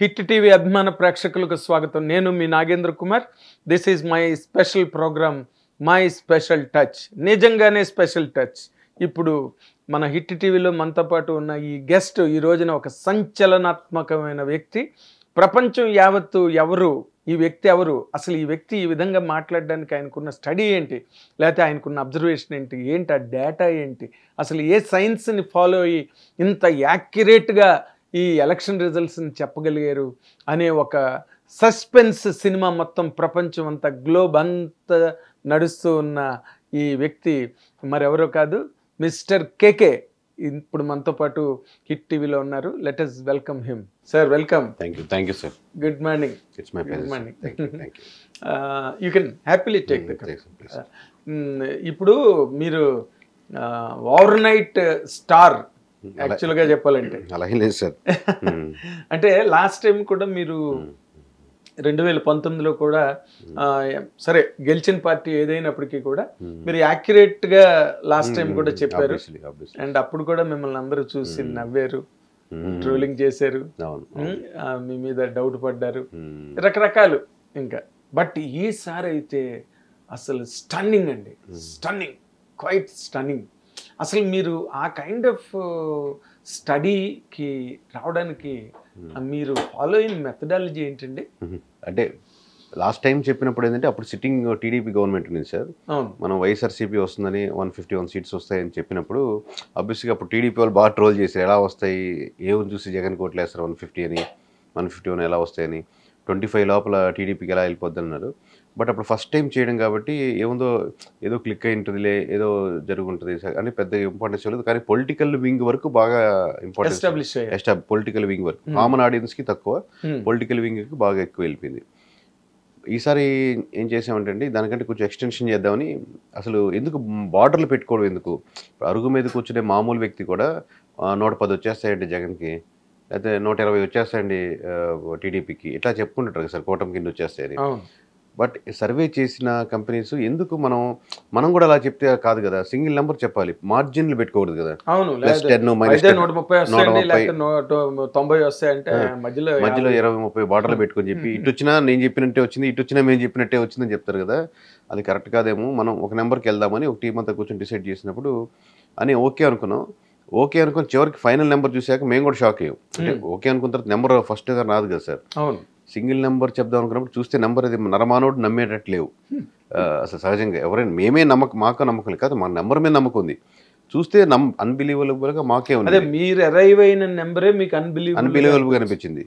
Hit TV అభిమాన ప్రేక్షకులకు స్వాగతం. నేను మీ Nagendra Kumar. This is my special program, my special touch. నిజంగానే స్పెషల్ టచ్. ఇప్పుడు మన హిట్ టీవీలో మనతో పాటు ఉన్న ఈ గెస్ట్ ఈ రోజున ఒక సంచలనాత్మకమైన వ్యక్తి. ప్రపంచం యావత్తు ఈ వ్యక్తి ఎవరు, అసలు ఈ వ్యక్తి ఈ విధంగా మాట్లాడడానికి ఆయనకున్న స్టడీ ఏంటి, లేకపోతే ఆయనకున్న అబ్జర్వేషన్ ఏంటి ఆ డేటా ఏంటి, అసలు ఏ సైన్స్ని ఫాలో అయ్యి ఇంత యాక్యురేట్గా ఈ ఎలక్షన్ రిజల్ట్స్ని చెప్పగలిగారు అనే ఒక సస్పెన్స్ సినిమా మొత్తం ప్రపంచం అంతా, గ్లోబ్ అంతా నడుస్తూ ఉన్న ఈ వ్యక్తి మరెవరో కాదు, మిస్టర్ కేకే. ఇప్పుడు మనతో పాటు హిట్ టీవీలో ఉన్నారు. Let us welcome him. Sir, welcome. Thank you sir. Good morning. It's my pleasure. Good morning. Thank you. You can happily take the. ఇప్పుడు మీరు ఓవర్ నైట్ స్టార్ యాక్చువల్గా చెప్పాలంటే. అలాగే లేదు సార్. అంటే లాస్ట్ టైం కూడా మీరు 2019లో కూడా సరే గెలిచిన పార్టీ ఏదైనప్పటికీ కూడా మీరు యాక్యురేట్గా లాస్ట్ టైం కూడా చెప్పారు. అండ్ అప్పుడు కూడా మిమ్మల్ని అందరూ చూసి నవ్వారు, ట్రోలింగ్ చేశారు, మీ మీద డౌట్ పడ్డారు, రకరకాలు ఇంకా. బట్ ఈసారి అయితే అసలు స్టన్నింగ్ అండి, స్టన్నింగ్, క్వైట్ స్టన్నింగ్. అసలు మీరు ఆ కైండ్ ఆఫ్ స్టడీకి రావడానికి మీరు ఫాలో అయిన మెథడాలజీ ఏంటండి? అంటే లాస్ట్ టైం చెప్పినప్పుడు ఏంటంటే అప్పుడు సిట్టింగ్ టీడీపీ గవర్నమెంట్ ఉంది సార్. మనం వైఎస్ఆర్సీపీ వస్తుందని 151 సీట్స్ వస్తాయని చెప్పినప్పుడు ఆబ్వియస్గా అప్పుడు టీడీపీ వాళ్ళు బాగా ట్రోల్ చేశారు. ఎలా వస్తాయి, ఏమని చూసి జగన్ కోట్లేస్తారు 150 అని, 151 ఎలా వస్తాయని, 25 లోపల టీడీపీకి ఎలా వెళ్ళిపోద్ది అన్నారు. బట్ అప్పుడు ఫస్ట్ టైం చేయడం కాబట్టి ఏముందో ఏదో క్లిక్ అయి ఉంటుందిలే, ఏదో జరుగుంటుంది అని పెద్ద ఇంపార్టెన్స్ ఇవ్వలేదు. కానీ పొలిటికల్ వింగ్ వరకు బాగా ఇంపార్టెన్స్, పొలిటికల్ వింగ్ వరకు, కామన్ ఆడియన్స్కి తక్కువ, పొలిటికల్ వింగ్కి బాగా ఎక్కువ వెళ్ళిపోయింది. ఈసారి ఏం చేసామంటే దానికంటే కొంచెం ఎక్స్టెన్షన్ చేద్దామని, అసలు ఎందుకు బార్డర్లు పెట్టుకోవడం, ఎందుకు అరుగు మీద కూర్చునే మామూలు వ్యక్తి కూడా 110 వచ్చేస్తాయండి జగన్కి, అయితే 120 వచ్చేస్తాయండి టీడీపీకి, ఇట్లా చెప్పుకుంటారు సార్, కూటమి కింద వచ్చేస్తాయని. బట్ సర్వే చేసిన కంపెనీస్ ఎందుకు మనం కూడా అలా చెప్తే కాదు కదా, సింగిల్ నెంబర్ చెప్పాలి, మార్జిన్లు పెట్టుకోకూడదు కదా. మధ్యలో 20-30 బార్డర్లు పెట్టుకొని చెప్పి ఇటు వచ్చినా నేను చెప్పినట్టే వచ్చింది, ఇటు వచ్చినా మేము చెప్పినట్టే వచ్చిందని చెప్తారు కదా. అది కరెక్ట్ కాదేమో, మనం ఒక నెంబర్కి వెళ్దామని ఒక టీం అంతా కూర్చొని డిసైడ్ చేసినప్పుడు అని ఓకే అనుకున్నాం. ఓకే అనుకుని చివరికి ఫైనల్ నెంబర్ చూసాక మేము కూడా షాక్ అయ్యాం. అంటే ఓకే అనుకున్న తర్వాత నెంబర్ ఫస్ట్గా రాదు కదా సార్. సింగిల్ నెంబర్ చెప్దాం అనుకున్నప్పుడు చూస్తే నెంబర్ అది నరమానోడు నమ్మేటట్టు లేవు అసలు. సహజంగా ఎవరైనా మేమే మాకు నమ్మకం కాదు, మా నెంబర్ మీద నమ్మకం ఉంది. చూస్తే అన్బిలీవబుల్గా మాకే ఉంది. మీరు అరైవ్ అయిన నెంబరే మీకు అన్బిలీవబుల్గా అనిపించింది.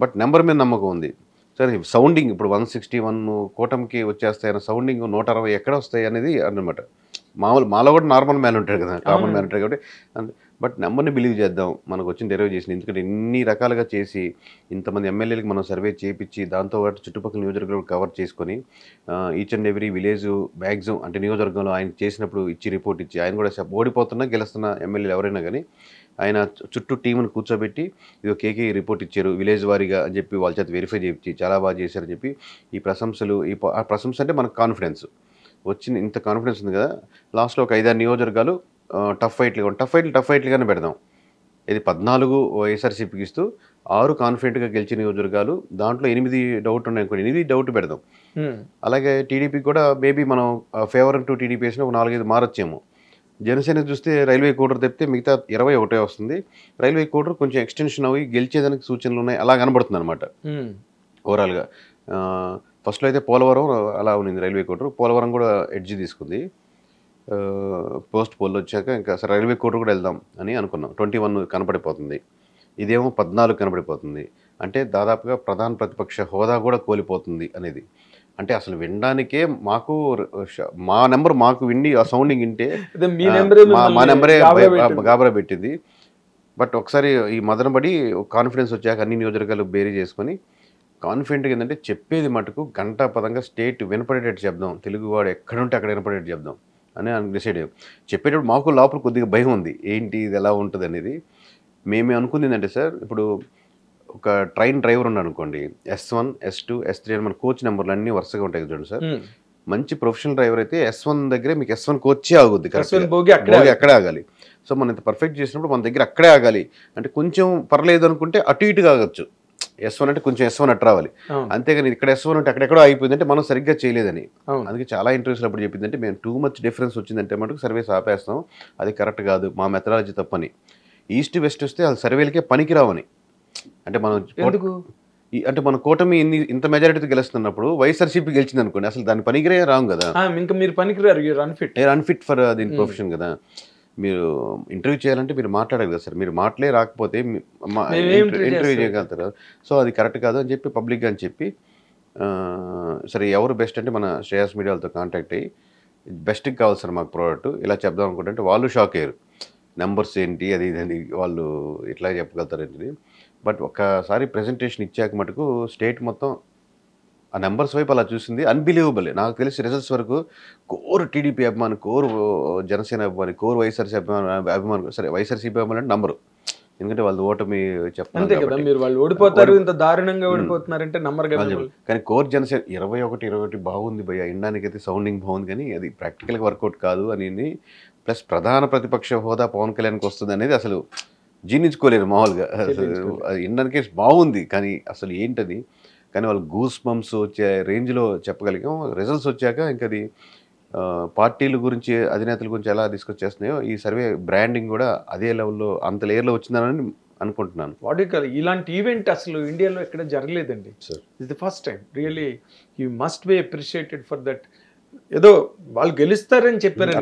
బట్ నెంబర్ మీద నమ్మకం ఉంది. సరే సౌండింగ్ ఇప్పుడు 161 కూటమికి వచ్చేస్తాయన్న సౌండింగ్ 160 ఎక్కడ వస్తాయి అనేది అన్నమాట. మాలో కూడా నార్మల్ మ్యాన్ ఉంటాడు కదా, కామన్ మ్యాన్ ఉంటాడు కాబట్టి. బట్ నెంబర్ని బిలీవ్ చేద్దాం, మనకు వచ్చిన డెరివేషన్. ఎందుకంటే ఇన్ని రకాలుగా చేసి ఇంతమంది ఎమ్మెల్యేలకు మనం సర్వే చేయించి దాంతోపాటు చుట్టుపక్కల నియోజకవర్గాలు కవర్ చేసుకొని each and every village maximum అంటే నియోజకవర్గంలో ఆయన చేసినప్పుడు ఇచ్చి రిపోర్ట్ ఇచ్చి, ఆయన కూడా ఓడిపోతున్నా గెలుస్తున్న ఎమ్మెల్యేలు ఎవరైనా కానీ ఆయన చుట్టూ టీంను కూర్చోబెట్టి ఇదో కేకే రిపోర్ట్ ఇచ్చారు విలేజ్ వారీగా అని చెప్పి వాళ్ళ చేత వెరిఫై చేయించి చాలా బాగా చేశారని చెప్పి ఈ ప్రశంసలు, ఆ ప్రశంస అంటే మనకు కాన్ఫిడెన్స్ వచ్చింది. ఇంత కాన్ఫిడెన్స్ ఉంది కదా, లాస్ట్లో ఒక 5-6 నియోజకవర్గాలు టఫ్ ఫైట్లుగానే పెడదాం. ఇది 14 వైఎస్ఆర్సీపీకి ఇస్తూ 6 కాన్ఫిడెంట్గా గెలిచిన నియోజకవర్గాలు, దాంట్లో 8 డౌట్ ఉన్నాయి అనుకోండి, 8 డౌట్ పెడదాం. అలాగే టీడీపీ కూడా మేబీ మనం ఫేవర్ టు టీడీపీ వేసిన ఒక 4-5 మారొచ్చేమో. జనసేన చూస్తే రైల్వే కోడర్ తెప్పితే మిగతా 21 వస్తుంది. రైల్వే కోడర్ కొంచెం ఎక్స్టెన్షన్ అవి గెలిచేదానికి సూచనలు ఉన్నాయి, అలా కనబడుతుంది అనమాట ఓవరాల్గా. ఫస్ట్లో అయితే పోలవరం అలా ఉంది రైల్వే కోడర్, పోలవరం కూడా ఎడ్జి తీసుకుంది. పోస్ట్ పోల్ వచ్చాక ఇంకా సరే రైల్వే కోడర్ కూడా వెళ్దాం అని అనుకున్నాం. 21 కనపడిపోతుంది, ఇదేమో 14 కనపడిపోతుంది. అంటే దాదాపుగా ప్రధాన ప్రతిపక్ష హోదా కూడా కోల్పోతుంది అనేది. అంటే అసలు వినడానికే మా నెంబర్ మాకు విండి ఆ సౌండింగ్ వింటే మా నెంబరే గాబరా పెట్టింది. బట్ ఒకసారి ఈ మదనబడి కాన్ఫిడెన్స్ వచ్చాక అన్ని నియోజకవర్గాలు బేరీ చేసుకొని కాన్ఫిడెంట్గా ఏంటంటే చెప్పేది మటుకు గంటా పదంగా స్టేట్ వినపడేటట్టు చెప్దాం, తెలుగువాడు ఎక్కడుంటే అక్కడ వినపడేటట్టు చెప్దాం అని డిసైడ్ అయ్యాం. చెప్పేటప్పుడు మాకు లోపల కొద్దిగా భయం ఉంది, ఏంటి ఇది ఎలా ఉంటుంది అనేది. మేమే అనుకుంది ఏంటంటే సార్, ఇప్పుడు ఒక ట్రైన్ డ్రైవర్ ఉన్నాడు అనుకోండి, S1, S2, S3 అని మన కోచ్ నెంబర్లు అన్నీ వరుసగా ఉంటాయి చూడండి సార్. మంచి ప్రొఫెషనల్ డ్రైవర్ అయితే S1 దగ్గరే మీకు S1 కోచే ఆగుద్ది, అక్కడే ఆగాలి. సో మనం ఇంత పర్ఫెక్ట్ చేసినప్పుడు మన దగ్గర అక్కడే ఆగాలి. అంటే కొంచెం పర్లేదు అనుకుంటే అటు ఇటుగా ఆగచ్చు, S1 అంటే కొంచెం S1 అట్ రావాలి, అవును. అంతేగాని ఇక్కడ S1 అంటే అక్కడెక్కడో అయిపోయిందంటే మనం సరిగ్గా చేయలేదని. అవును. అందుకే చాలా ఇంటర్వ్యూస్లో అప్పుడు చెప్పిందంటే మేము టూ మచ్ డిఫరెన్స్ వచ్చిందంటే మటుకు సర్వేస్ ఆపేస్తాం, అది కరెక్ట్ కాదు, మా మెథడాలజీ తప్పని. ఈస్ట్ వెస్ట్ వస్తే అది సర్వేలకే పనికిరావని. అంటే మనం ఎందుకు అంటే మన కూటమి ఇంత మెజారిటీతో గెలుస్తున్నప్పుడు వైఎస్ఆర్సీపీ గెలిచింది అనుకోండి, అసలు దాని పనికిరే రావు కదా, ఇంకా మీరు పనికిరారు, యూర్ అన్ఫిట్. అన్ఫిట్ ఫర్ దీని ప్రొఫెషన్ కదా. మీరు ఇంటర్వ్యూ చేయాలంటే మీరు మాట్లాడాలి కదా సార్, మీరు మాటలే రాకపోతే ఇంటర్వ్యూ చేయగలుగుతారు. సో అది కరెక్ట్ కాదు అని చెప్పి పబ్లిక్గా అని చెప్పి, సరే ఎవరు బెస్ట్ అంటే మన శ్రేయస్ మీడియాలతో కాంటాక్ట్ అయ్యి బెస్ట్కి కావాలి సార్ మాకు ప్రోడక్ట్ ఇలా చెప్దాం అనుకుంటే వాళ్ళు షాక్ అయ్యారు. నెంబర్స్ ఏంటి అది ఇదని వాళ్ళు ఇట్లా చెప్పగలుగుతారండి. బట్ ఒక్కసారి ప్రెజెంటేషన్ ఇచ్చాక మటుకు స్టేట్ మొత్తం ఆ నెంబర్స్ వైపు అలా చూసింది. అన్బిలీవబుల్. నాకు తెలిసి రిజల్ట్స్ వరకు కోర్ టీడీపీ అభిమాని, కోర్ జనసేన అభిమాని, కోర్ వైఎస్ఆర్సీ అభిమాని సరే వైఎస్ఆర్సీపీ అభిమాని అంటే నంబరు, ఎందుకంటే వాళ్ళు ఓటమి అంతే కదా, మీరు వాళ్ళు ఓడిపోతారు, ఇంత దారుణంగా ఓడిపోతున్నారంటే నమ్మరు కదా. కానీ కోర్ జనసేన 21 బాగుంది భయ్య, వినడానికైతే సౌండింగ్ బాగుంది, కానీ అది ప్రాక్టికల్గా వర్కౌట్ కాదు అని. ప్లస్ ప్రధాన ప్రతిపక్ష హోదా పవన్ కళ్యాణ్కి వస్తుంది అనేది అసలు జీర్ణించుకోలేరు మామూలుగా. అది వినడానికే బాగుంది కానీ అసలు ఏంటది, కానీ వాళ్ళు గూస్ బంప్స్ వచ్చే రేంజ్లో చెప్పగలిగాం. రిజల్ట్స్ వచ్చాక ఇంకా అది పార్టీల గురించి అధినేతల గురించి ఎలా డిస్కస్ చేస్తున్నాయో ఈ సర్వే బ్రాండింగ్ కూడా అదే లెవెల్లో అంత లేయర్లో వచ్చిందని అనుకుంటున్నాను. వాటి కాదు, ఇలాంటి ఈవెంట్ అసలు ఇండియాలో ఎక్కడ జరగలేదండి. It's the first time. Really you must be appreciated for that. ఏదో వాళ్ళు గెలుస్తారని చెప్పారు,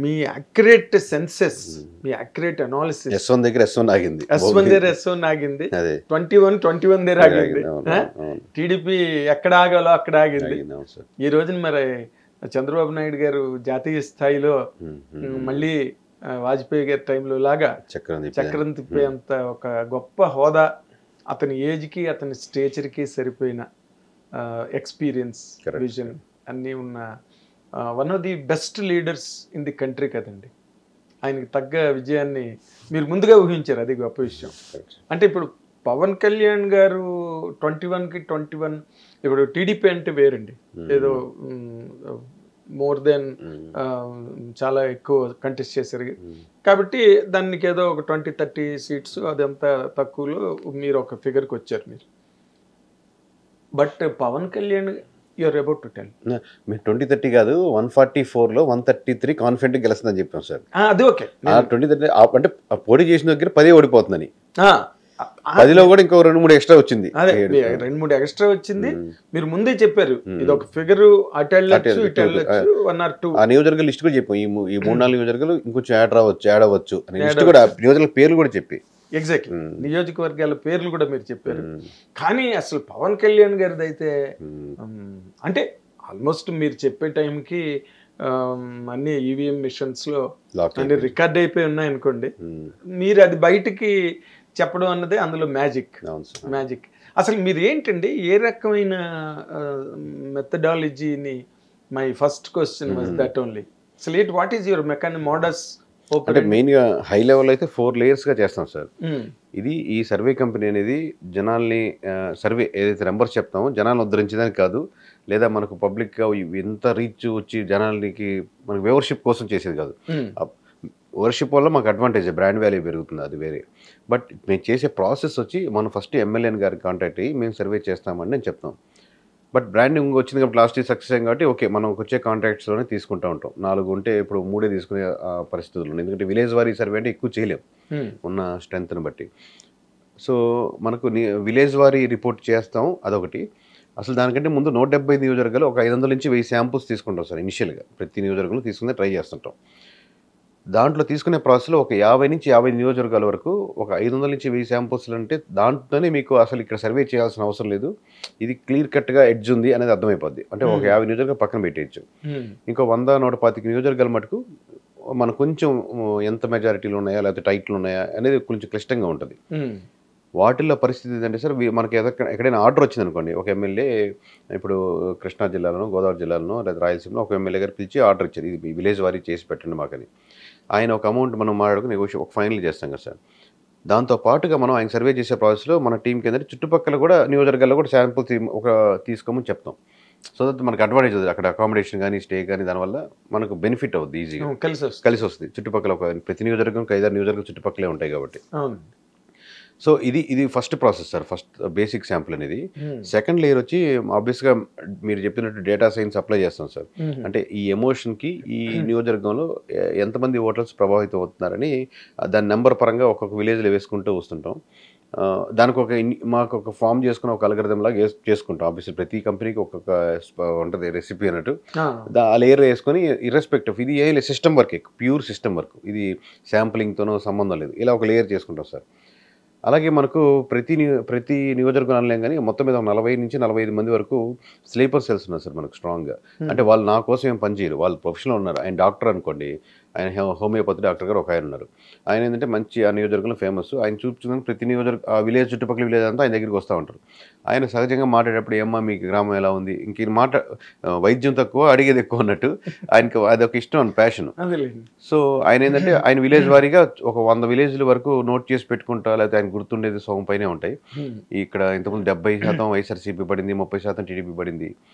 మీ అక్యురేట్ సెన్సెస్, మీ అక్యురేట్ అనాలిసిస్. S1 దగ్గర S1 ఆగింది, S1 దగ్గర S1 ఆగింది, 21 దగ్గర ఆగింది. టీడీపీ ఎక్కడ ఆగాలో అక్కడ ఆగింది. ఈ రోజున మరి చంద్రబాబు నాయుడు గారు జాతీయ స్థాయిలో మళ్ళీ వాజ్పేయి గారి టైంలో లాగా చక్రం తిప్పేంత ఒక గొప్ప హోదా, అతని ఏజ్కి అతని స్టేచర్కి సరిపోయిన ఎక్స్పీరియన్స్, విజన్ అన్నీ ఉన్న one of the best leaders in the country కదండి. ఆయనకి తగ్గ విజయాన్ని మీరు ముందుగా ఊహించారు, అది గొప్ప విషయం. అంటే ఇప్పుడు పవన్ కళ్యాణ్ గారు 21కి 21, ఇప్పుడు టీడీపీ అంటే వేరండి, ఏదో మోర్ దెన్ చాలా ఎక్కువ కంటెస్ట్ చేశారు కాబట్టి దానికి ఏదో ఒక 20-30 సీట్స్ అదంతా తక్కువలో మీరు ఒక ఫిగర్కి వచ్చారు మీరు. But Pawan Kalyan you are about to tell మీరు 20-30 కాదు, 144లో 133 కాన్ఫిడెంట్ గెలుస్తుందని చెప్పాం సార్. అది ఓకే. 20-30 అంటే పోటీ చేసిన దగ్గర 10 ఓడిపోతుందని, 10లో కూడా ఇంకో 2-3 ఎక్స్ట్రా వచ్చింది. అదే 2-3 ఎక్స్ట్రా వచ్చింది. మీరు ముందే చెప్పారు ఇది ఒక ఫిగర్, అటు వెళ్ళొచ్చు ఇటు వెళ్ళొచ్చు, 1 or 2. ఆ నియోజకవర్గ లిస్ట్ కూడా చెప్పాం, ఈ 3-4 నియోజకవర్గాలు ఇంకొంచెం యాడ్ అవ్వచ్చు అనే లిస్ట్ కూడా, నియోజకవర్గ పేర్లు కూడా చెప్పి ఎగ్జాక్ట్లీ నియోజకవర్గాల పేర్లు కూడా మీరు చెప్పారు. కానీ అసలు పవన్ కళ్యాణ్ గారిది అయితే అంటే ఆల్మోస్ట్ మీరు చెప్పే టైంకి అన్ని ఈవీఎం మిషన్స్లో అన్ని రికార్డ్ అయిపోయి ఉన్నాయి అనుకోండి. మీరు అది బయటికి చెప్పడం అన్నదే అందులో మ్యాజిక్. అసలు మీరు ఏంటండి, ఏ రకమైన మెథడాలజీని, my first question was that only. అసలు వాట్ ఈస్ యువర్ మోడస్? అంటే మెయిన్గా హై లెవెల్ అయితే 4 layers చేస్తాం సార్. ఇది ఈ సర్వే కంపెనీ అనేది జనాల్ని సర్వే ఏదైతే నెంబర్స్ చెప్తామో జనాలను ఉద్ధరించడానికి కాదు, లేదా మనకు పబ్లిక్గా ఎంత రీచ్ వచ్చి జనాలకి మనకు వ్యూవర్షిప్ కోసం చేసేది కాదు. వ్యూవర్షిప్ వల్ల మాకు అడ్వాంటేజ్, బ్రాండ్ వాల్యూ పెరుగుతుంది, అది వేరే. బట్ మేము చేసే ప్రాసెస్ వచ్చి మనం ఫస్ట్ ఎమ్మెల్యేని గారికి కాంటాక్ట్ అయ్యి మేము సర్వే చేస్తామని నేను చెప్తాం. బట్ బ్రాండింగ్ వచ్చింది కాబట్టి లాస్ట్ ఇయర్ సక్సెస్ అయ్యాం కాబట్టి ఓకే మనం వచ్చే కాంట్రాక్ట్స్లోనే తీసుకుంటూ ఉంటాం. 4 ఉంటే ఇప్పుడు 3 తీసుకునే పరిస్థితులు ఉన్నాయి, ఎందుకంటే విలేజ్ వారీ సర్వే అంటే ఎక్కువ చేయలేం ఉన్న స్ట్రెంత్ని బట్టి. సో మనకు విలేజ్ వారీ రిపోర్ట్ చేస్తాం, అదొకటి. అసలు దానికంటే ముందు 170 నియోజకవర్గాలు ఒక 500 నుంచి 1000 శాంపుల్స్ తీసుకుంటాం సార్. ఇనిషియల్గా ప్రతి నియోజకవర్గంలో తీసుకునే ట్రై చేస్తుంటాం. దాంట్లో తీసుకునే ప్రాసెస్లో ఒక 50 నుంచి 50 నియోజకవర్గాల వరకు ఒక 500 నుంచి 1000 శాంపుల్స్ అంటే దాంట్లోనే మీకు అసలు ఇక్కడ సర్వే చేయాల్సిన అవసరం లేదు, ఇది క్లియర్ కట్గా ఎడ్జ్ ఉంది అనేది అర్థమైపోద్ది. అంటే ఒక 50 నియోజకవర్గాలు పక్కన పెట్టేయచ్చు. ఇంకో 100-125 నియోజకవర్గాల మటుకు మనకు కొంచెం ఎంత మెజారిటీలు ఉన్నాయా లేకపోతే టైట్లు ఉన్నాయా అనేది కొంచెం క్లిష్టంగా ఉంటుంది. వాటిల్లో పరిస్థితి ఏంటంటే సార్, మనకి ఎక్కడైనా ఆర్డర్ వచ్చింది అనుకోండి, ఒక ఎమ్మెల్యే ఇప్పుడు కృష్ణా జిల్లాలోనో గోదావరి జిల్లాలోనో లేదా రాయలసీమలో ఒక ఎమ్మెల్యే గారు పిలిచి ఆర్డర్ ఇచ్చారు, ఇది విలేజ్ వారీ చేసి పెట్టండి మాకని. ఆయన ఒక అమౌంట్ మనం మాట్లాడుకుని నెగోషియేట్ ఒక ఫైనల్ చేస్తాం కదా సార్. దాంతో పాటుగా మనం ఆయన సర్వే చేసే ప్రాసెస్లో మన టీంకి ఏంటంటే చుట్టుపక్కల కూడా నియోజకవర్గాల్లో కూడా శాంపుల్ తీసుకోమని చెప్తాం. సో దట్ మనకు అడ్వాంటేజ్ అవుతుంది, అక్కడ అకామిడేషన్ కానీ స్టే కానీ దానివల్ల మనకు బెనిఫిట్ అవుతుంది, ఈజీగా కలిసి వస్తుంది. చుట్టుపక్కల ప్రతి నియోజకవర్గం 5-6 నియోజకవర్గం చుట్టుపక్కలే ఉంటాయి కాబట్టి. సో ఇది first process sir, first basic sample అనేది. సెకండ్ లేయర్ వచ్చి ఆబ్వియస్గా మీరు చెప్పినట్టు డేటా సైన్స్ అప్లై చేస్తాం సార్. అంటే ఈ ఎమోషన్కి ఈ నియోజకవర్గంలో ఎంతమంది ఓటర్స్ ప్రభావితం అవుతున్నారని దాని నెంబర్ పరంగా ఒక్కొక్క విలేజ్లో వేసుకుంటూ వస్తుంటాం. దానికి మాకు ఒక ఫామ్ చేసుకుని ఒక అల్గరిథం లాగా చేసుకుంటాం. ఆబ్వియస్లీ ప్రతి కంపెనీకి ఒక్కొక్క ఉంటుంది రెసిపీ అన్నట్టు. ఆ లేయర్ వేసుకొని ఇర్రెస్పెక్టివ్ ఇది ఏ system work, pure system work, ఇది శాంప్లింగ్తోనో సంబంధం లేదు. ఇలా ఒక లేయర్ చేసుకుంటాం సార్. అలాగే మనకు ప్రతి నియోజకవర్గం అనలేం కానీ మొత్తం మీద 40 నుంచి 45 మంది వరకు స్లీపర్ సెల్స్ ఉన్నారు సార్ మనకు స్ట్రాంగ్గా. అంటే వాళ్ళు నా కోసం ఏం పని చేయరు, వాళ్ళు ప్రొఫెషనల్ ఉన్నారు. ఆయన డాక్టర్ అనుకోండి, ఆయన హోమియోపతి డాక్టర్ గారు ఒక ఆయన ఉన్నారు. ఆయన ఏంటంటే మంచి ఆ నియోజకవర్గంలో ఫేమస్. ఆయన చూపించుకుని ప్రతి నియోజకవర్గం ఆ విలేజ్ చుట్టుపక్కల విలేజ్ అంతా ఆయన దగ్గరికి వస్తూ ఉంటారు. ఆయన సహజంగా మాట్లాడేటప్పుడు ఏమ్మా మీకు గ్రామం ఎలా ఉంది, ఇంక వైద్యం తక్కువ అడిగేది ఎక్కువ అన్నట్టు ఆయనకు అదొక ఇష్టం అని ప్యాషన్. సో ఆయన ఏంటంటే ఆయన విలేజ్ వారీగా ఒక 100 విలేజ్ల వరకు నోట్ చేసి పెట్టుకుంటా, లేకపోతే ఆయన గుర్తుండేది సగం పైనే ఉంటాయి. ఇక్కడ ఇంతకుముందు 70% వైఎస్ఆర్సీపీ పడింది, 30% టీడీపీ పడింది,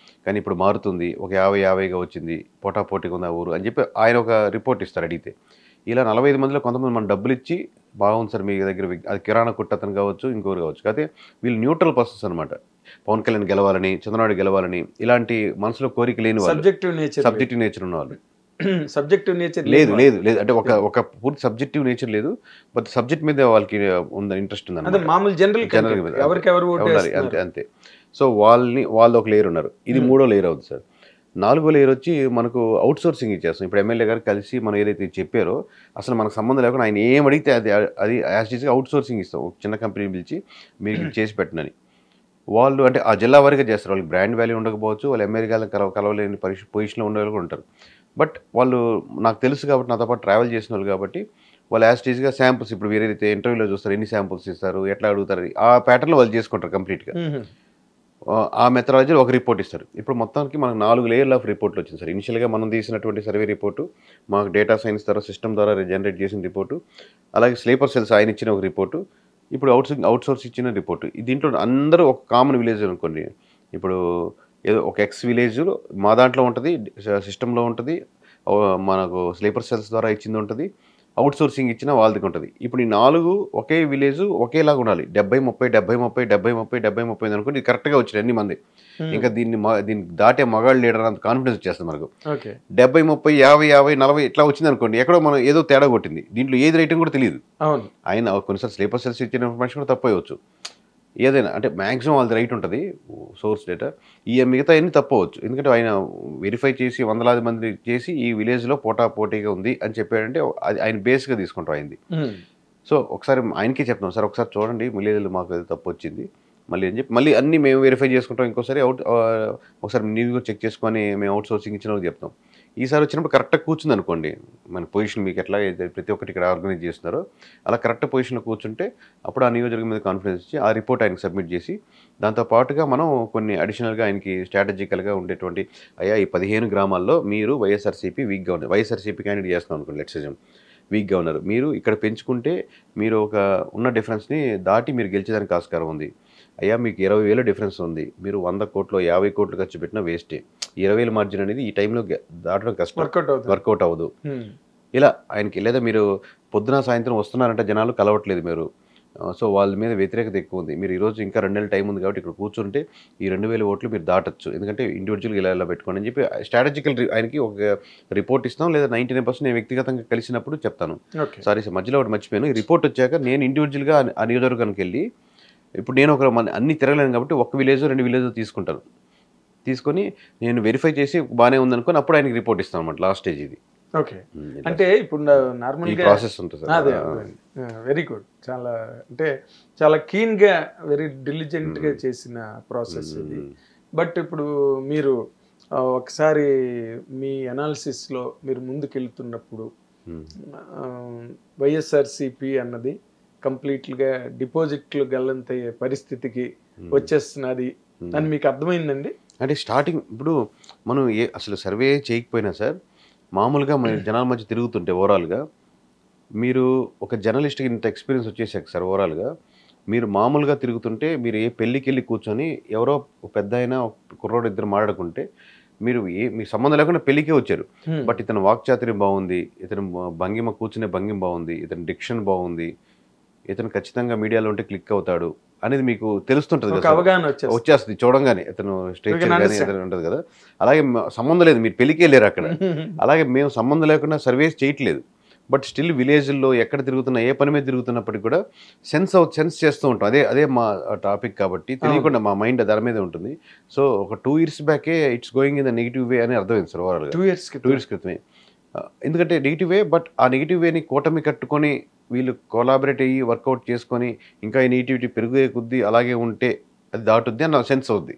కానీ ఇప్పుడు మారుతుంది, ఒక 50-50గా వచ్చింది, పోటాపోటీగా ఉంది ఆ ఊరు అని చెప్పి ఆయన ఒక రిపోర్ట్ ఇస్తారు అడిగితే. ఇలా 45 మందిలో కొంతమంది మనం డబ్బులు ఇచ్చి బాగుంది సార్ మీ దగ్గర, అది కిరాణా కొట్టు అతను కావచ్చు, ఇంకోరు కావచ్చు, కాకపోతే వీళ్ళు న్యూట్రల్ పర్సన్స్ అనమాట. పవన్ కళ్యాణ్ గెలవాలని, చంద్రబాబు గెలవాలని ఇలాంటి మనసులో కోరిక లేని వాళ్ళు, సబ్జెక్టివ్ నేచర్ ఉన్న వాళ్ళు. సబ్జెక్టివ్ నేచర్ లేదు అంటే ఒక పూర్తి సబ్జెక్టివ్ నేచర్ లేదు, బట్ సబ్జెక్ట్ మీద వాళ్ళకి ఇంట్రెస్ట్ ఉంది, మామూలు జనరల్ అంతే. సో వాళ్ళు ఒక లేయర్ ఉన్నారు. ఇది 3వ లేయర్ అవుతుంది సార్. 4వ లేయర్ వచ్చి మనకు అవుట్ సోర్సింగ్ ఇచ్చేస్తాం. ఇప్పుడు ఎమ్మెల్యే గారు కలిసి మనం ఏదైతే చెప్పారో అసలు మనకు సంబంధం లేకుండా ఆయన ఏం అడిగితే అది యాజ్ అవుట్ సోర్సింగ్ ఇస్తాం. ఒక చిన్న కంపెనీ పిలిచి మీరు చేసి పెట్టనని. వాళ్ళు అంటే ఆ జిల్లా వారీగా చేస్తారు. వాళ్ళకి బ్రాండ్ వాల్యూ ఉండకపోవచ్చు, వాళ్ళు ఎమ్మెల్యే కలవలేని పొజిషన్లో ఉండే వాళ్ళు కూడా ఉంటారు. బట్ వాళ్ళు నాకు తెలుసు కాబట్టి, నాతో పాటు ట్రావెల్ చేసిన వాళ్ళు కాబట్టి వాళ్ళు యాస్టీజ్గా శాంపుల్స్ ఇప్పుడు వేరైతే ఇంటర్వ్యూలో చూస్తారు, ఎన్ని శాంపుల్స్ ఇస్తారు, ఎట్లా అడుగుతారు, ఆ ప్యాటర్న్లో వాళ్ళు చేసుకుంటారు కంప్లీట్గా. ఆ మెథడాలజీ ఒక రిపోర్ట్ ఇస్తారు. ఇప్పుడు మొత్తానికి మనకు 4 లేయర్ల ఆఫ్ రిపోర్ట్లు వచ్చింది సార్. ఇనిషియల్గా మనం తీసినటువంటి సర్వే రిపోర్టు, మాకు డేటా సైన్స్ ద్వారా సిస్టమ్ ద్వారా జనరేట్ చేసిన రిపోర్టు, అలాగే స్లీపర్ సెల్స్ ఆయన ఇచ్చిన ఒక రిపోర్టు, ఇప్పుడు అవుట్ సోర్స్ ఇచ్చిన రిపోర్టు. దీంట్లో అందరూ ఒక కామన్ విలేజ్ అనుకోండి. ఇప్పుడు ఏదో ఒక ఎక్స్ విలేజ్ మా దాంట్లో ఉంటుంది, సిస్టంలో ఉంటుంది, మనకు స్లీపర్ సెల్స్ ద్వారా ఇచ్చింది ఉంటుంది, అవుట్ సోర్సింగ్ ఇచ్చిన వాళ్ళకి ఉంటుంది. ఇప్పుడు ఈ 4 ఒకే విలేజ్ ఒకేలాగా ఉండాలి. 70-30 అనుకోండి, ఇది కరెక్ట్గా వచ్చింది అన్ని మంది. ఇంకా దీన్ని దాటే మగాళ్ళు లీడర్ అంత కాన్ఫిడెన్స్ వచ్చేస్తుంది మనకు. 70-30-50-50-40 ఇట్లా వచ్చింది అనుకోండి, ఎక్కడో మనం ఏదో తేడా కొట్టింది. దీంట్లో ఏది రైటింగ్ కూడా తెలియదు. ఆయన కొన్నిసార్లు స్లీపర్ సెల్స్ ఇచ్చిన ఇన్ఫర్మేషన్ కూడా తప్పవచ్చు. ఏదైనా అంటే మ్యాక్సిమం వాళ్ళది రైట్ ఉంటుంది సోర్స్ డేటా, ఈ మిగతా అన్ని తప్పవచ్చు. ఎందుకంటే ఆయన వెరిఫై చేసి వందలాది మంది చేసి ఈ విలేజ్లో పోటాపోటీగా ఉంది అని చెప్పాడంటే అది ఆయన బేస్గా తీసుకుంటాం అయింది. సో ఒకసారి ఆయనకే చెప్తాం, సార్ ఒకసారి చూడండి విలేజ్లో మాకు అది తప్పు వచ్చింది మళ్ళీ అని చెప్పి మళ్ళీ అన్నీ మేము వెరిఫై చేసుకుంటాం. ఇంకోసారి ఒకసారి నీవు కూడా చెక్ చేసుకొని మేము అవుట్ సోర్సింగ్ ఇచ్చిన వాళ్ళకి చెప్తాం. ఈసారి వచ్చినప్పుడు కరెక్ట్గా కూర్చుంది అనుకోండి, మన పొజిషన్ మీకు ఎట్లా ప్రతి ఒక్కటి ఇక్కడ ఆర్గనైజ్ చేస్తున్నారో అలా కరెక్ట్ పొజిషన్లో కూర్చుంటే అప్పుడు ఆ నియోజకవర్గం మీద కాన్ఫిడెన్స్ ఇచ్చి ఆ రిపోర్ట్ ఆయనకి సబ్మిట్ చేసి దాంతోపాటుగా మనం కొన్ని అడిషనల్గా ఆయనకి స్ట్రాటజికల్గా ఉండేటువంటి అయ్యా ఈ 15 గ్రామాల్లో మీరు వైఎస్ఆర్సీపీ వీక్గా ఉన్నారు, వైఎస్ఆర్సీపీ క్యాండిడేట్ చేస్తున్నాం అనుకోండి, లెట్స్ అజ్యూమ్ వీక్గా ఉన్నారు, మీరు ఇక్కడ పెంచుకుంటే మీరు ఒక ఉన్న డిఫరెన్స్ని దాటి మీరు గెలిచేదానికి ఆస్కారం ఉంది. అయ్యా మీకు 20,000 డిఫరెన్స్ ఉంది, మీరు 100 కోట్లు 50 కోట్లు ఖర్చు పెట్టినా వేస్టే, 20,000 మార్జిన్ అనేది ఈ టైంలో దాటడం కష్టం, వర్కౌట్ అవ్వదు. ఇలా ఆయనకి, లేదా మీరు పొద్దున సాయంత్రం వస్తున్నారంటే జనాలు కలవట్లేదు మీరు, సో వాళ్ళ మీద వ్యతిరేకత ఎక్కువ ఉంది, మీరు ఈరోజు ఇంకా 2 నెలల టైం ఉంది కాబట్టి ఇక్కడ కూర్చుంటే ఈ 2,000 ఓట్లు మీరు దాటచ్చు, ఎందుకంటే ఇండివిజువల్గా ఇలా పెట్టుకోండి అని చెప్పి స్ట్రాటజికల్ ఆయనకి ఒక రిపోర్ట్ ఇస్తాం. లేదా 99% నేను వ్యక్తిగతంగా కలిసినప్పుడు చెప్తాను, సారీ సార్ మధ్యలో ఒకటి మర్చిపోయాను, ఈ రిపోర్ట్ వచ్చాక నేను ఇండివిజువల్గా ఆ నియోజకవర్గానికి వెళ్ళి, ఇప్పుడు నేను ఒక అన్ని తిరగలేను కాబట్టి 1 విలేజ్ 2 విలేజ్ తీసుకుంటాను, తీసుకొని నేను వెరిఫై చేసి బాగానే ఉందనుకొని అప్పుడు ఆయనకి రిపోర్ట్ ఇస్తాను అన్నమాట. లాస్ట్ స్టేజ్ ఇది. ఓకే, అంటే ఇప్పుడు నార్మల్గా ప్రాసెస్ ఉంటుంది. అదే వెరీ గుడ్, చాలా అంటే చాలా కీన్గా వెరీ డిలిజెంట్గా చేసిన ప్రాసెస్ ఇది. బట్ ఇప్పుడు మీరు ఒకసారి మీ అనాలిసిస్లో మీరు ముందుకెళ్తున్నప్పుడు వైఎస్ఆర్సిపి అన్నది కంప్లీట్గా డిపాజిట్లు గల్లంతయ్యే పరిస్థితికి వచ్చేస్తున్నది అని మీకు అర్థమైందండి? అంటే స్టార్టింగ్ ఇప్పుడు మనం అసలు సర్వే చేయకపోయినా సార్, మామూలుగా మన జనాల మధ్య తిరుగుతుంటే ఓవరాల్గా మీరు ఒక జర్నలిస్ట్కి ఇంత ఎక్స్పీరియన్స్ వచ్చేసాక సార్, ఓవరాల్గా మీరు మామూలుగా తిరుగుతుంటే మీరు ఏ పెళ్ళికి వెళ్ళి కూర్చొని ఎవరో పెద్ద అయినా కుర్రోడు ఇద్దరు మాట్లాడుకుంటే మీరు మీ సంబంధం లేకుండా పెళ్ళికే వచ్చారు, బట్ ఇతను వాక్చాతుర్యం బాగుంది, ఇతను భంగిమ కూర్చునే భంగిమ బాగుంది, ఇతని డిక్షన్ బాగుంది, ఇతను ఖచ్చితంగా మీడియాలో ఉంటే క్లిక్ అవుతాడు అనేది మీకు తెలుస్తుంటుంది ఒక కదా, అవగాహన వచ్చేస్తుంది చూడంగానే. ఇతను స్ట్రక్చర్ కానీ ఇతను ఉంటుంది కదా. అలాగే సంబంధం లేదు, మీరు పెళ్ళికి వెళ్ళారు అక్కడ. అలాగే మేము సంబంధం లేకుండా సర్వీస్ చేయట్లేదు. బట్ స్టిల్ విలేజ్లో ఎక్కడ తిరుగుతున్నా, ఏ పని మీద తిరుగుతున్నప్పటికీ కూడా సెన్స్ చేస్తూ ఉంటాం. అదే మా టాపిక్ కాబట్టి తెలియకుండా మా మైండ్ దాని మీద ఉంటుంది. సో ఒక 2 years బ్యాకే it's going in the negative way అని అర్థమైంది సార్ ఓవరాల్గా. 2 years క్రితమే. ఎందుకంటే నెగిటివ్ వే, బట్ ఆ నెగిటివ్ వేని కూటమి కట్టుకొని వీళ్ళు కొలాబరేట్ అయ్యి వర్కౌట్ చేసుకొని ఇంకా ఈ నెగిటివిటీ పెరిగే కొద్దీ అలాగే ఉంటే అది దాటుద్ది అని నాకు సెన్స్ అవుద్ది.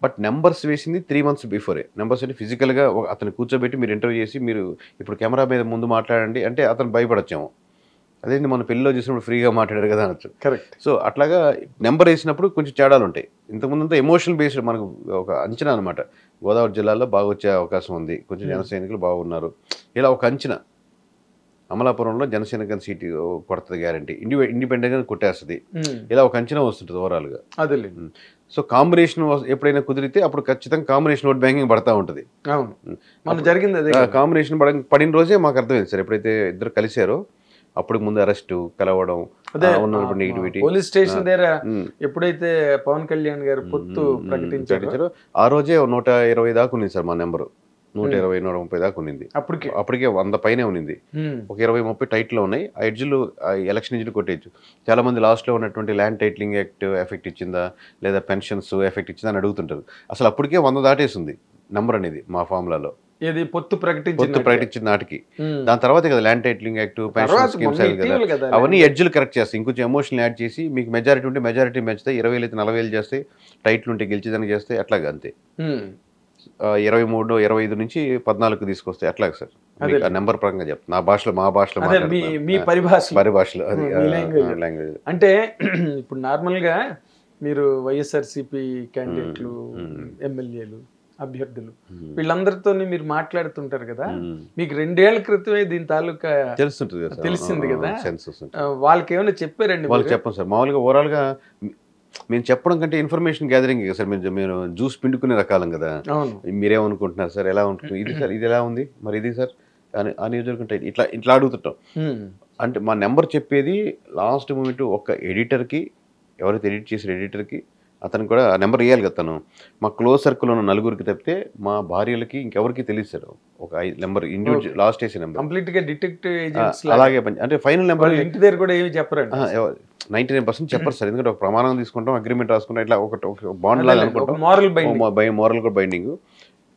బట్ నెంబర్స్ వేసింది 3 months బిఫోరే. నెంబర్స్ అంటే ఫిజికల్గా అతను కూర్చోబెట్టి మీరు ఇంటర్వ్యూ చేసి మీరు ఇప్పుడు కెమెరా మీద ముందు మాట్లాడండి అంటే అతను భయపడచ్చాము. అదే మన పెళ్ళిలో చేసినప్పుడు ఫ్రీగా మాట్లాడారు కదా అనొచ్చు. కరెక్ట్. సో అట్లాగా నెంబర్ వేసినప్పుడు కొంచెం తేడాలు ఉంటాయి. ఇంతకుముందంతా ఎమోషనల్ బేస్డ్ మనకు ఒక అంచనా అనమాట. గోదావరి జిల్లాలో బాగా వచ్చే అవకాశం ఉంది, కొంచెం జన సైనికులు బాగున్నారు, ఇలా ఒక అంచనా. అమలాపురంలో జనసేన సీటు కొడుతుంది గ్యారంటీ, ఇండిపెండెంట్గా కొట్టేస్తుంది, ఇలా ఒక అంచనా వస్తుంటుంది ఓవరాల్గా. అదే. సో కాంబినేషన్ ఎప్పుడైనా కుదిరితే అప్పుడు ఖచ్చితంగా కాంబినేషన్ ఓట్ బ్యాంకింగ్ పడతా ఉంటుంది. జరిగింది అదే. కాంబినేషన్ పడిన రోజే మాకు అర్థమైంది సార్, ఎప్పుడైతే ఇద్దరు కలిశారో అప్పుడు ముందు అరెస్టు కలవడం, నెగిటివిటీ. పోలీస్ స్టేషన్ దగ్గర ఎప్పుడైతే పవన్ కళ్యాణ్ గారు పొత్తు ప్రకటించారో ఆ రోజే 120 దాకా ఉంది సార్ మా నెంబరు. 120, 130 దాకా ఉన్నింది. అప్పటికే 100 పైనే ఉన్నింది. ఒక 20-30 టైట్లో ఉన్నాయి. ఆ ఎడ్జ్లు ఎలక్షన్ ఎడ్జ్లు కొట్టేయచ్చు. చాలా మంది లాస్ట్లో ఉన్నటువంటి ల్యాండ్ టైటిలింగ్ యాక్ట్ ఎఫెక్ట్ ఇచ్చిందా లేదా పెన్షన్స్ ఎఫెక్ట్ ఇచ్చిందా అని అడుగుతుంటారు. అసలు అప్పటికే 100 దాటేసింది నెంబర్ అనేది మా ఫార్ములాలో. పొత్తు ప్రకటించిన నాటికి. దాని తర్వాత కదా land titling act, pension schemes కదా, అవన్నీ ఎడ్జ్లు కరెక్ట్ చేస్తాయి. ఇంకొంచెం ఎమోషనల్ యాడ్ చేసి మీకు మెజారిటీ ఉంటే మెజారిటీ పెంచుతాయి, 20,000 అయితే 40,000 చేస్తాయి, టైటిల్ ఉంటే గెలిచేదానికి చేస్తాయి, అట్లాగా అంతే. 23, 25 నుంచి 14 తీసుకొస్తాయి అట్లాగే సార్. నెంబర్ పరంగా చెప్తాను, మా భాషలో పరిభాషలో లాంగ్వేజ్. అంటే ఇప్పుడు నార్మల్గా మీరు వైఎస్ఆర్సీపీ క్యాండిడేట్లు, ఎమ్మెల్యేలు, అభ్యర్థులు వీళ్ళందరితో మీరు మాట్లాడుతుంటారు కదా, మీకు 2 ఏళ్ల క్రితమే దీని తాలూకా తెలిసింది కదా, వాళ్ళకి ఏమైనా చెప్పారండి? వాళ్ళకి చెప్పండి సార్. మామూలుగా ఓవరాల్గా మేము చెప్పడం కంటే ఇన్ఫర్మేషన్ గ్యాదరింగ్ సార్. మీరు జ్యూస్ పిండుకునే రకాలం కదా, మీరేమనుకుంటున్నారు సార్, ఎలా ఉంటుంది ఇది సార్, ఇది ఎలా ఉంది మరి ఇది సార్ అని ఆ నియోజకవర్గం ఇట్లా అడుగుతుంటాం. అంటే మా నెంబర్ చెప్పేది లాస్ట్ మూమెంట్ ఒక ఎడిటర్కి, ఎవరైతే ఎడిట్ చేసిన ఎడిటర్కి అతను కూడా ఆ నెంబర్ ఇవ్వాలి కదా. తను మా క్లోజ్ సర్కిల్ ఉన్న 4గురికి తప్పితే మా భార్యలకి ఇంకెవరికి తెలియదు సార్. ఒక నెంబర్ ఇండివిజువల్ లాస్ట్ వేసే నెంబర్ కంప్లీట్గా డిటెక్టివ్ ఏజెంట్స్ అలాగే అంటే ఫైనల్ నెంబర్ ఇంటి దగ్గర కూడా ఏమి చెప్పరండి. 99% చెప్పరు సార్. ఎందుకంటే ఒక ప్రమాణం తీసుకుంటాం, అగ్రిమెంట్ రాసుకుంటాం, ఇట్లా ఒక బాండ్ లాగా అనుకుంటాం, మోరల్ కూడా బైండింగ్.